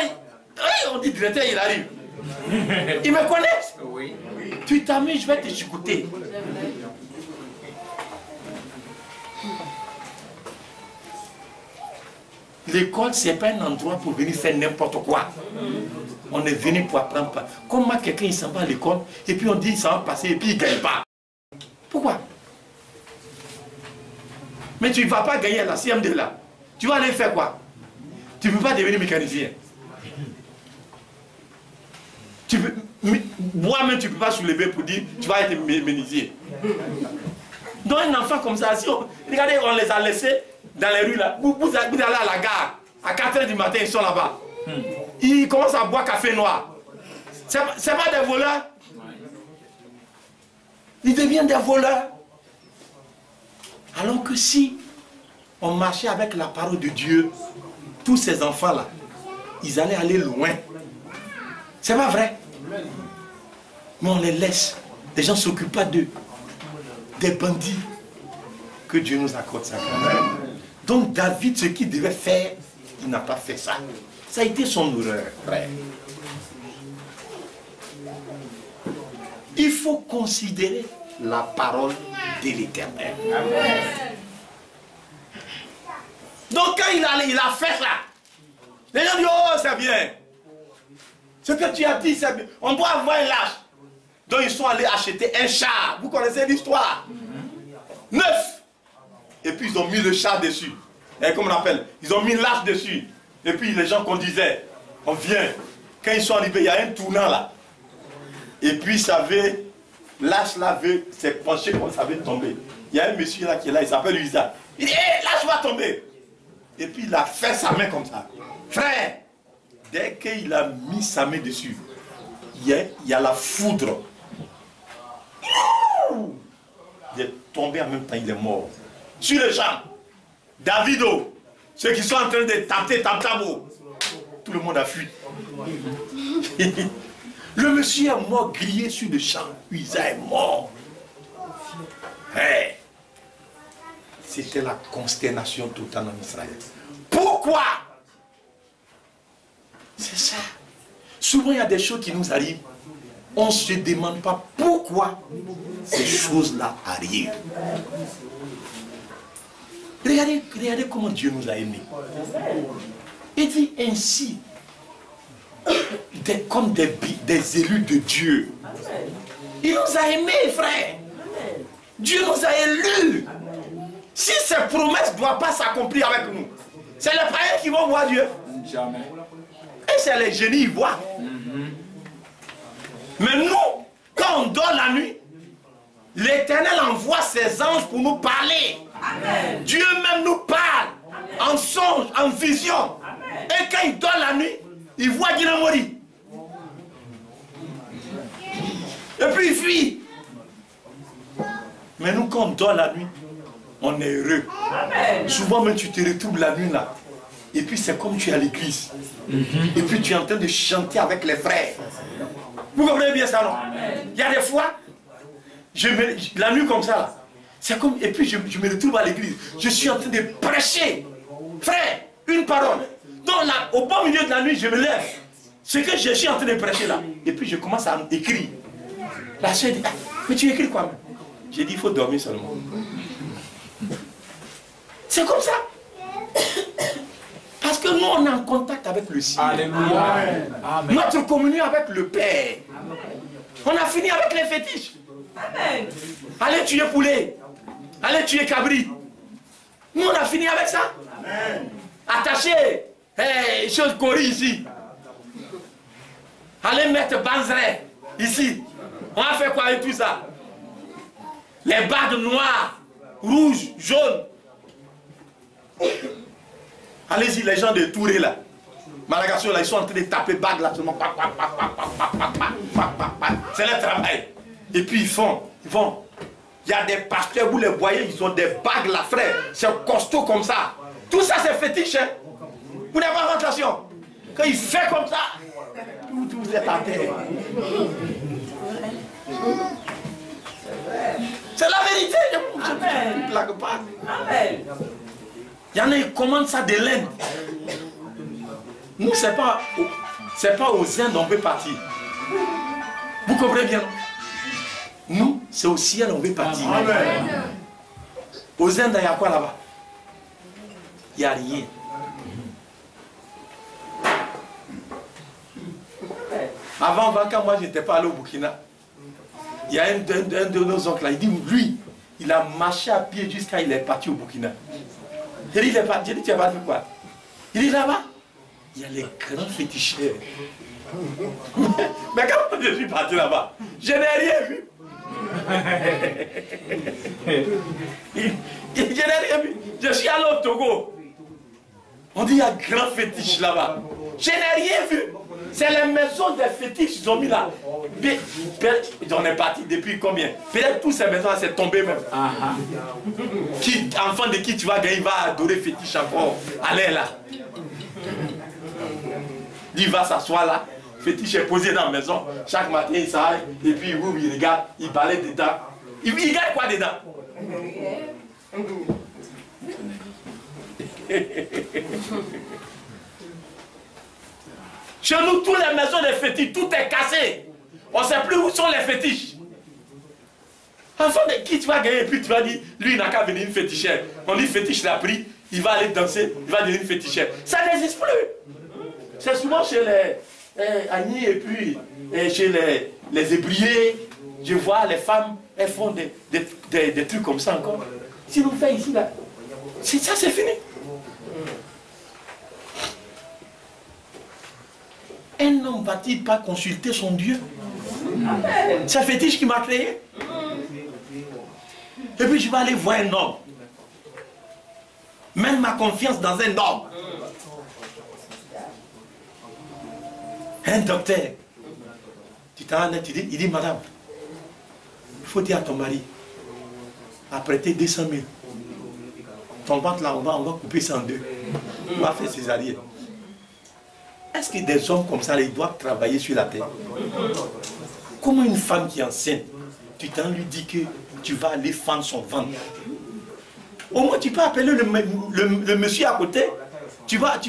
on dit directeur, il arrive. Ils me connaissent. Oui. Tu t'amuses, je vais te chicoter. L'école, ce n'est pas un endroit pour venir faire n'importe quoi. On est venu pour apprendre. Comment quelqu'un s'en va à l'école et puis on dit ça va passer et puis il ne gagne pas. Pourquoi? Mais tu ne vas pas gagner à la CM2 là. Tu vas aller faire quoi? Tu ne peux pas devenir mécanicien. Moi-même, tu ne peux pas soulever pour dire tu vas être menuisier. Donc un enfant comme ça, si regardez, on les a laissés dans les rues là. Vous allez à la gare, à 4 h du matin, ils sont là-bas. Ils commencent à boire café noir. C'est pas des voleurs. Ils deviennent des voleurs. Alors que si on marchait avec la parole de Dieu, tous ces enfants-là, ils allaient aller loin. C'est pas vrai? Mais on les laisse. Les gens ne s'occupent pas d'eux. Des bandits. Que Dieu nous accorde sa grâce. Donc David, ce qu'il devait faire, il n'a pas fait ça. Ça a été son erreur, frère. Il faut considérer la parole de l'Éternel. Donc quand il a fait ça, les gens disent, oh c'est bien. Ce que tu as dit, c'est bien. On doit avoir un lâche. Donc ils sont allés acheter un char. Vous connaissez l'histoire? 9. Et puis ils ont mis le char dessus. Et comme on appelle, ils ont mis l'âge dessus. Et puis les gens conduisaient. On vient. Quand ils sont arrivés, il y a un tournant là. Et puis ça veut, l'âge là veut, c'est penché comme ça veut tomber. Il y a un monsieur là qui est là, il s'appelle Luisa. Il dit, hé, l'âge va tomber. Et puis il a fait sa main comme ça. Frère, dès qu'il a mis sa main dessus, il y a la foudre. Il est tombé en même temps, il est mort. Sur le champ, Davido, ceux qui sont en train de taper tam-tamo, tout le monde a fui. Le monsieur est mort grillé sur le champ. Usa est mort. Hey. C'était la consternation totale en Israël. Pourquoi? C'est ça. Souvent il y a des choses qui nous arrivent. On ne se demande pas pourquoi ces choses-là arrivent. Regardez comment Dieu nous a aimés. Il dit ainsi, comme des élus de Dieu. Il nous a aimés, frère. Dieu nous a élus. Si ces promesses ne doivent pas s'accomplir avec nous, c'est les païens qui vont voir Dieu. Jamais. Et c'est les génies qui voient. Mais nous, quand on dort la nuit, l'Éternel envoie ses anges pour nous parler. Amen. Dieu même nous parle en songe, en vision. Amen. Et quand il dort la nuit, il voit Guinamori. Et puis il fuit. Mais nous, quand on dort la nuit, on est heureux. Amen. Souvent même tu te retrouves la nuit là. Et puis c'est comme tu es à l'église. Et puis tu es en train de chanter avec les frères. Vous comprenez bien ça, non? Amen. Il y a des fois, la nuit comme ça là, c'est comme, et puis je me retrouve à l'église. Je suis en train de prêcher. Frère, une parole. Donc là, au bon milieu de la nuit, je me lève. Ce que je suis en train de prêcher là. Et puis je commence à écrire. La soeur dit, ah, mais tu écris quoi même? J'ai dit, il faut dormir seulement. C'est comme ça. Parce que nous, on est en contact avec le ciel. Alléluia. Amen. Notre communion avec le Père. On a fini avec les fétiches. Amen. Allez tuer poulet. Allez tuer cabri. Nous, on a fini avec ça. Amen. Attacher chose cori ici. Allez mettre banzeret ici. On a fait quoi avec tout ça? Les bagues noires, rouges, jaunes. Allez-y, les gens de Touré là. Madagascar là, ils sont en train de taper bagues là seulement. C'est leur travail. Et puis ils font. Il y a des pasteurs, vous les voyez, ils ont des bagues là, frère. C'est costaud comme ça. Tout ça c'est fétiche. Hein? Vous n'avez pas attention. Quand il fait comme ça, tout vous êtes à terre. C'est la vérité. Je ne blague pas. Amen. Il y en a qui commandent ça de l'Inde. Nous, c'est pas aux Indes on veut partir. Vous comprenez bien? Nous, c'est au ciel on veut partir. Amen. Aux Indes, il y a quoi là-bas? Il n'y a rien. Avant, quand moi, je n'étais pas allé au Burkina, il y a un de nos oncles là, il dit, lui, il a marché à pied jusqu'à il est parti au Burkina. Il dit, j'ai dit, tu as pas vu quoi? Il dit, là-bas, il y a les grands féticheurs. Mais quand je suis parti là-bas, je n'ai rien vu. Je n'ai rien vu. Je suis allé au Togo. On dit, il y a grand fétiche là-bas. Je n'ai rien vu. C'est les maisons des fétiches qu'ils ont mis là. On est parti depuis combien? Peut-être toutes ces maisons, c'est tombé même. Qui, enfant de qui tu vas gagner, il va adorer fétiche encore. Allez là. Il va s'asseoir là. Fétiche est posé dans la maison. Chaque matin, il s'arrête. Et puis il ouvre, il regarde, il balaye dedans. Il gagne quoi dedans? Chez nous, toutes les maisons des fétiches, tout est cassé. On ne sait plus où sont les fétiches. Enfant de qui tu vas gagner, et puis tu vas dire, lui il n'a qu'à venir une fétichère. On dit fétiche l'a pris, il va aller danser, il va devenir une fétichère. Ça n'existe plus. C'est souvent chez les Agni et puis chez les ébriés. Je vois les femmes, elles font des trucs comme ça encore. Si vous faites ici, là, ça c'est fini. Un homme va-t-il pas consulter son Dieu? C'est un fétiche qui m'a créé. Et puis je vais aller voir un homme. Mettre ma confiance dans un homme. Un docteur. Tu t'en as, il dit, madame, il faut dire à ton mari, à prêter 200 000. Ton ventre là, on va couper ça en deux. On va faire césarienne. Est-ce que des hommes comme ça, ils doivent travailler sur la terre? Comment une femme qui est enceinte, tu t'en lui dis que tu vas aller fendre son ventre? Au moins, tu peux appeler le monsieur à côté. Tu vas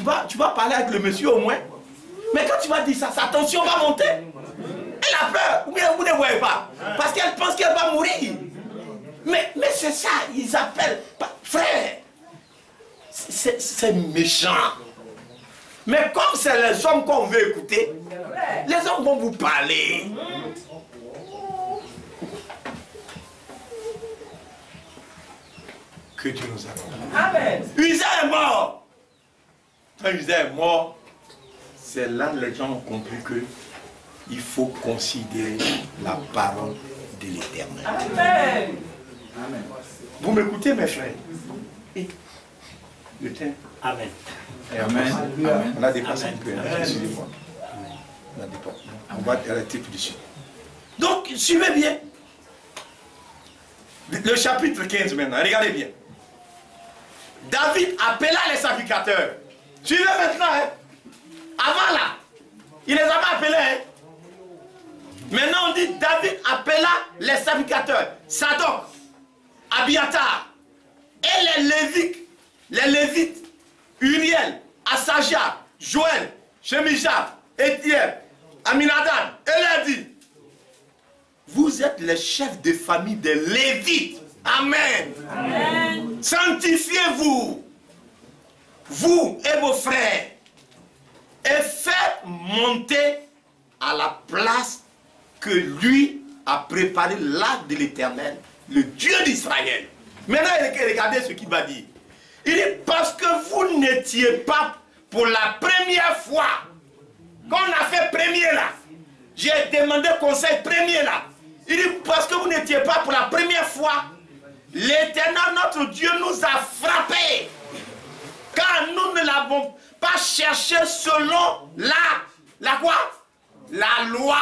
parler avec le monsieur au moins. Mais quand tu vas dire ça, sa tension va monter. Elle a peur. Ou bien vous ne voyez pas. Parce qu'elle pense qu'elle va mourir. Mais c'est ça, ils appellent. Frère, c'est méchant. Mais comme c'est les hommes qu'on veut écouter, les hommes vont vous parler. Que Dieu nous accorde. Amen. Usa est mort. Quand Usa est mort, c'est là que les gens ont compris que il faut considérer la parole de l'Éternel. Amen. Vous m'écoutez, mes frères? Le temps. Amen. Amen. Amen. On a dépassé un peu. Excusez-moi. On a dépassé. On va arrêter tout de suite. Donc, suivez bien. Le chapitre 15 maintenant. Regardez bien. David appela les sacrificateurs. Suivez maintenant. Hein. Avant là, il les a pas appelés. Hein. Maintenant on dit David appela les sacrificateurs. Sadok, Abiatar et les Lévites, Uriel, Assaja, Joël, Shemijab, Étienne, Aminadab, et leur dit: vous êtes les chefs de famille des Lévites. Amen. Amen. Sanctifiez-vous, vous et vos frères, et faites monter à la place que lui a préparé l'arc de l'Éternel, le Dieu d'Israël. Maintenant, regardez ce qu'il va dire. Il dit: parce que vous n'étiez pas pour la première fois, quand on a fait premier là, j'ai demandé conseil premier là. Il dit: parce que vous n'étiez pas pour la première fois, l'Éternel notre Dieu nous a frappés, car nous ne l'avons pas cherché selon la quoi? La loi.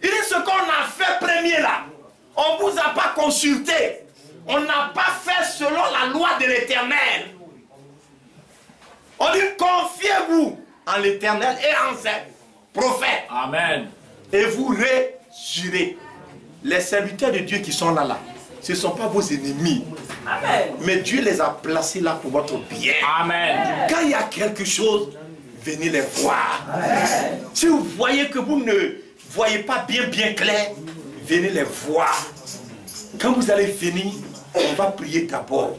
Il dit: ce qu'on a fait premier là, on ne vous a pas consulté. On n'a pas fait selon la loi de l'Éternel. On dit: confiez-vous en l'Éternel et en ses prophètes. Amen. Et vous réjurez. Les serviteurs de Dieu qui sont là, ce ne sont pas vos ennemis. Amen. Mais Dieu les a placés là pour votre bien. Amen. Quand il y a quelque chose, venez les voir. Amen. Si vous voyez que vous ne voyez pas bien clair, venez les voir. Quand vous allez finir, on va prier d'abord.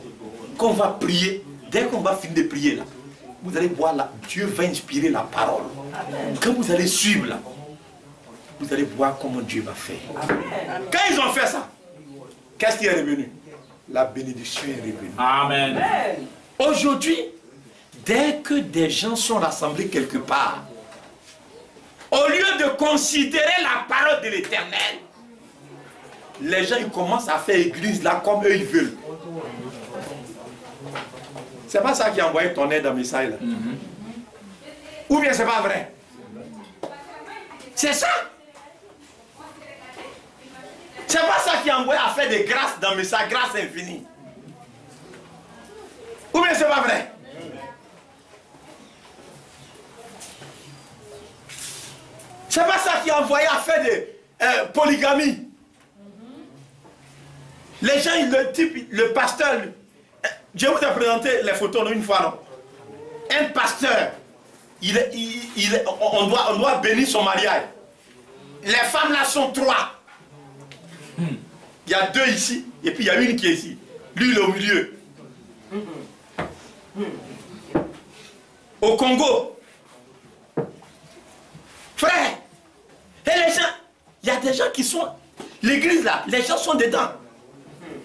Quand on va prier, dès qu'on va finir de prier là, vous allez voir là, Dieu va inspirer la parole. Amen. Quand vous allez suivre là, vous allez voir comment Dieu va faire. Amen. Quand ils ont fait ça, qu'est-ce qui est revenu? La bénédiction est revenue. Amen. Amen. Aujourd'hui, dès que des gens sont rassemblés quelque part, au lieu de considérer la parole de l'Éternel, les gens ils commencent à faire église là comme eux ils veulent. C'est pas ça qui a envoyé ton aide dans Messaï là. Ou bien c'est pas vrai? C'est ça. C'est pas ça qui a envoyé à faire des grâces dans Messaï, grâce infinie. Ou bien c'est pas vrai? C'est pas ça qui a envoyé à faire des polygamies. Les gens, le pasteur, je vous ai présenté les photos une fois, non? Un pasteur, on doit bénir son mariage. Les femmes là sont 3. Il y a 2 ici, et puis il y a une qui est ici. Lui, il est au milieu. Au Congo. Frère, et les gens, il y a des gens qui sont, l'église là, les gens sont dedans.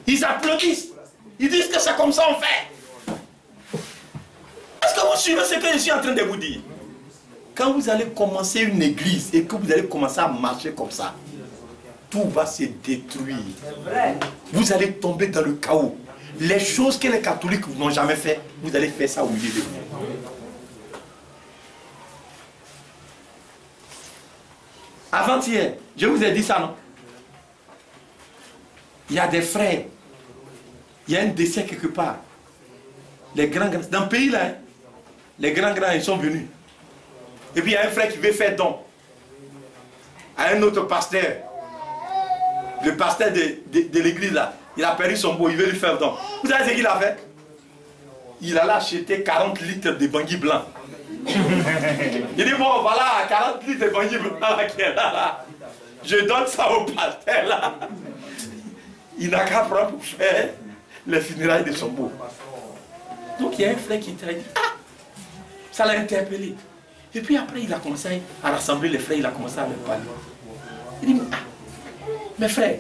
Ils applaudissent. Ils disent que c'est comme ça on fait. Est-ce que vous suivez ce que je suis en train de vous dire? Quand vous allez commencer une église et que vous allez commencer à marcher comme ça, tout va se détruire. Vous allez tomber dans le chaos. Les choses que les catholiques n'ont jamais fait, vous allez faire ça au milieu de vous. Avant-hier, je vous ai dit ça, non? Il y a des frères. Il y a un décès quelque part. Les grands, dans le pays là, hein, les grands, ils sont venus. Et puis il y a un frère qui veut faire don à un autre pasteur. Le pasteur de l'église là, il a perdu son beau, il veut lui faire don. Vous savez ce qu'il a fait? Il allait acheter 40 litres de bangui blanc. Il dit: bon, voilà, 40 litres de bangui blanc là, qui est là. Je donne ça au pasteur là. Il n'a qu'à prendre pour faire les funérailles de son beau. Donc il y a un frère qui t'a dit: ah, ça l'a interpellé. Et puis après il a commencé à rassembler les frères, il a commencé à leur parler. Il dit: ah, mes frères,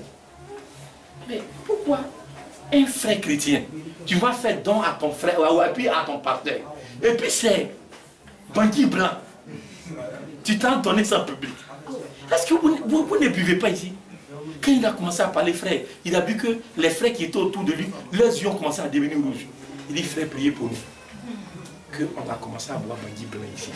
mais pourquoi un frère chrétien, tu vas faire don à ton frère, et puis à ton pasteur, et puis c'est bandit blanc. Tu t'en donné ça en public. Est-ce que vous ne buvez pas ici? Quand il a commencé à parler, frère, il a vu que les frères qui étaient autour de lui, leurs yeux ont commencé à devenir rouges. Il dit, frère, priez pour nous. Qu'on va commencer à boire Bangui blanc ici.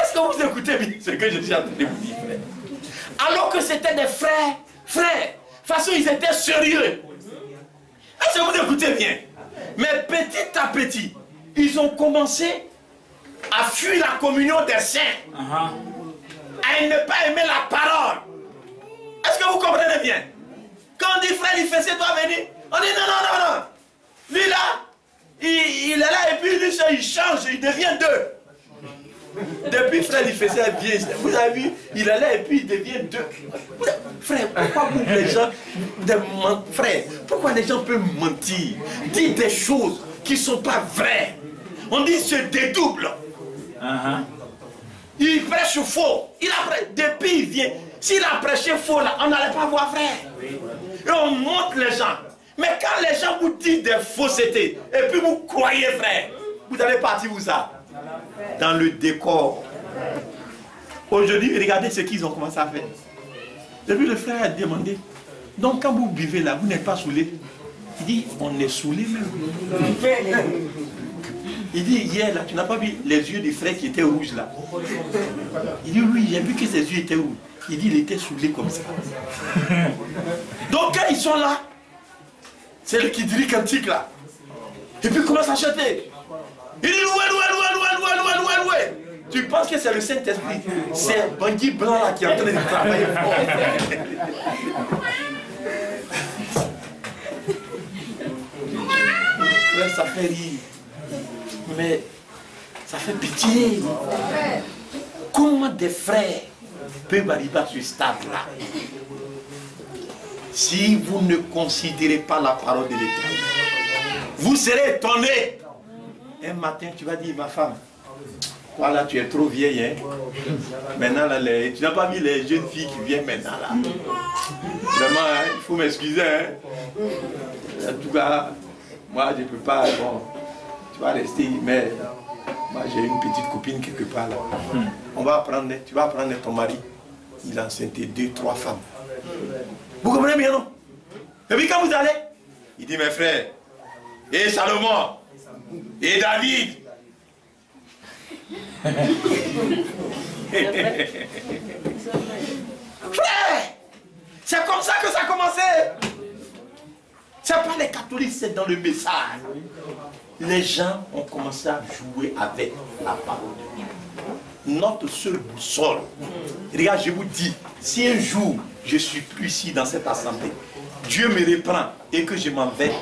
Est-ce que vous écoutez bien ce que je suis en train de vous dire, frère? Alors que c'était des frères, de toute façon, ils étaient sérieux. Est-ce que vous écoutez bien? Mais petit à petit, ils ont commencé à fuir la communion des saints, à ne pas aimer la parole. Est-ce que vous comprenez bien? Quand on dit frère, il faisait doit venir, on dit non. Lui là, il est là et puis lui seul, il change, il devient deux. Depuis frère, il faisait bien. Vous avez vu, il est là et puis il devient deux. Frère, pourquoi les gens, frère, pourquoi les gens peuvent mentir, dire des choses qui ne sont pas vraies? On dit se dédouble. Il prêche faux. Depuis il vient. S'il a prêché faux là, on n'allait pas voir frère. Et on montre les gens. Mais quand les gens vous disent des faussetés, et puis vous croyez frère, vous allez partir où ça? Dans le décor. Aujourd'hui, regardez ce qu'ils ont commencé à faire. Depuis le frère a demandé, donc quand vous buvez là, vous n'êtes pas saoulé? Il dit, on est saoulé même. Il dit, hier là, tu n'as pas vu les yeux du frère qui étaient rouges là? Il dit, oui, j'ai vu que ses yeux étaient rouges. Il dit, il était saoulé comme ça. Donc quand ils sont là, c'est lui qui dit cantique là. Et puis il commence à chanter. Il dit, loué. Tu penses que c'est le Saint-Esprit? C'est Bangui blanc là qui est en train de travailler fort. Frère, ça fait rire. Mais ça fait pitié. Comment des frères peuvent arriver à ce stade-là? Si vous ne considérez pas la parole de l'Éternel, vous serez étonné. Un matin, tu vas dire, ma femme, voilà, tu es trop vieille. Hein? Maintenant, là, tu n'as pas vu les jeunes filles qui viennent maintenant là. Vraiment, hein, il faut m'excuser. Hein? En tout cas, moi, je ne peux pas. Bon, tu vas rester, mais moi, j'ai une petite copine quelque part là. On va apprendre, tu vas apprendre ton mari. Il a enceinté 2, 3 femmes. Vous comprenez bien, non? Et puis quand vous allez, il dit, mes frères, et Salomon, et David. Frère, c'est comme ça que ça a commencé. C'est pas les catholiques, c'est dans le message. Les gens ont commencé à jouer avec la parole de Dieu. Notre seule boussole. Regarde, je vous dis, si un jour je suis plus ici dans cette assemblée, Dieu me reprend et que je m'en vais,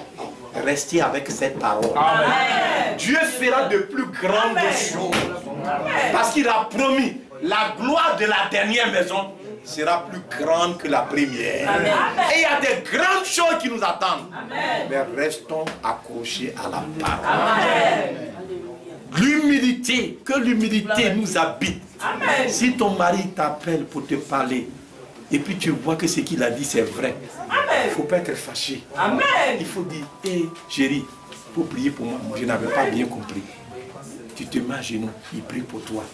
rester avec cette parole. Amen. Dieu fera de plus grandes choses. Parce qu'il a promis, la gloire de la dernière maison sera plus grande que la première. Amen. Et il y a des grandes choses qui nous attendent. Amen. Mais restons accrochés à la parole. L'humilité, que l'humilité nous habite. Amen. Si ton mari t'appelle pour te parler, et puis tu vois que ce qu'il a dit c'est vrai, il ne faut pas être fâché. Amen. Il faut dire, hé chérie, il faut prier pour moi, je n'avais pas bien compris. Tu te mets à genoux, il prie pour toi,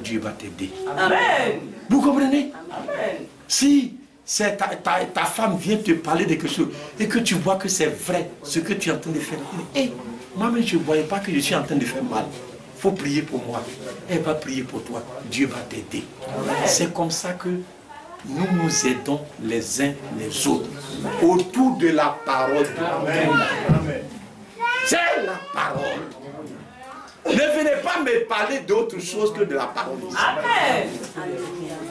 Dieu va t'aider. Amen. Vous comprenez? Amen. Si ta femme vient te parler de quelque chose et que tu vois que c'est vrai ce que tu es en train de faire, hé, moi-même je ne voyais pas que je suis en train de faire mal. Il faut prier pour moi. Elle va prier pour toi, Dieu va t'aider. C'est comme ça que nous nous aidons les uns les autres autour de la parole de Dieu. C'est la parole. Ne venez pas me parler d'autre chose que de la parole. Amen.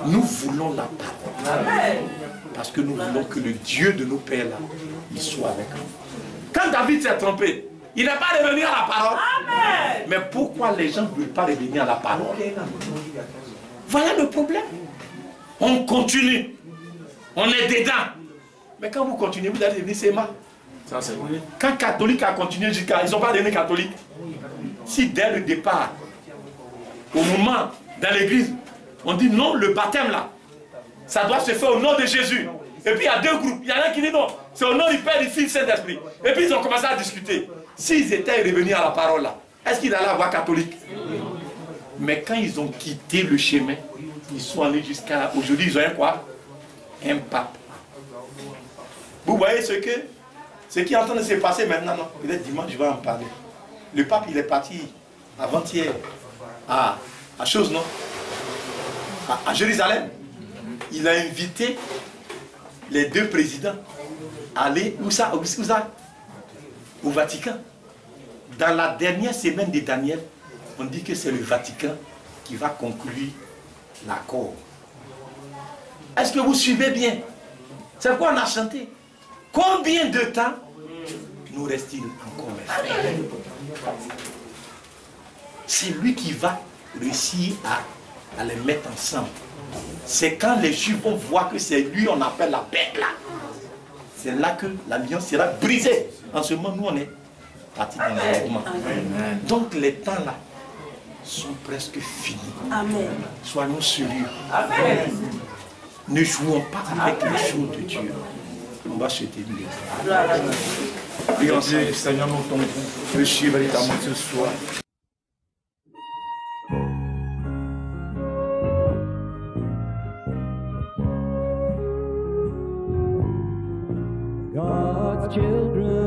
Nous voulons la parole. Amen. Parce que nous voulons que le Dieu de nos pères là, il soit avec nous. Quand David s'est trompé, il n'est pas revenu à la parole. Amen. Mais pourquoi les gens ne veulent pas revenir à la parole? Voilà le problème. On continue. On est dedans. Mais quand vous continuez, vous allez devenir séma. Quand catholique a continué jusqu'à... Ils ne sont pas devenus catholiques. Si dès le départ, au moment, dans l'église, on dit non, le baptême là, ça doit se faire au nom de Jésus. Et puis il y a deux groupes. Il y en a qui disent non, C'est au nom du Père, du Fils, du Saint-Esprit. Et puis ils ont commencé à discuter. S'ils étaient revenus à la parole là, est-ce qu'ils allaient avoir catholique? Mais quand ils ont quitté le chemin, ils sont allés jusqu'à... Aujourd'hui, ils ont un quoi? Un pape. Vous voyez ce qui est en train de se passer maintenant, non? Peut-être dimanche, je vais en parler. Le pape, il est parti avant-hier à chose, non? À Jérusalem. Il a invité les deux présidents à aller, où ça? Au Vatican. Dans la dernière semaine de Daniel, on dit que c'est le Vatican qui va conclure l'accord. Est-ce que vous suivez bien? C'est quoi on a chanté? Combien de temps nous reste-t-il encore? C'est lui qui va réussir à les mettre ensemble. C'est quand les Juifs vont voir que c'est lui, on appelle la bête là. C'est là que l'alliance sera brisée. En ce moment, nous on est partis dans le mouvement. Donc les temps là sont presque finis. Amen. Soyons sérieux. Amen. Ne jouons pas avec les choses de Dieu. On va se terminer. Prions, Seigneur, nous tombons. Monsieur, véritablement ce soir. God's children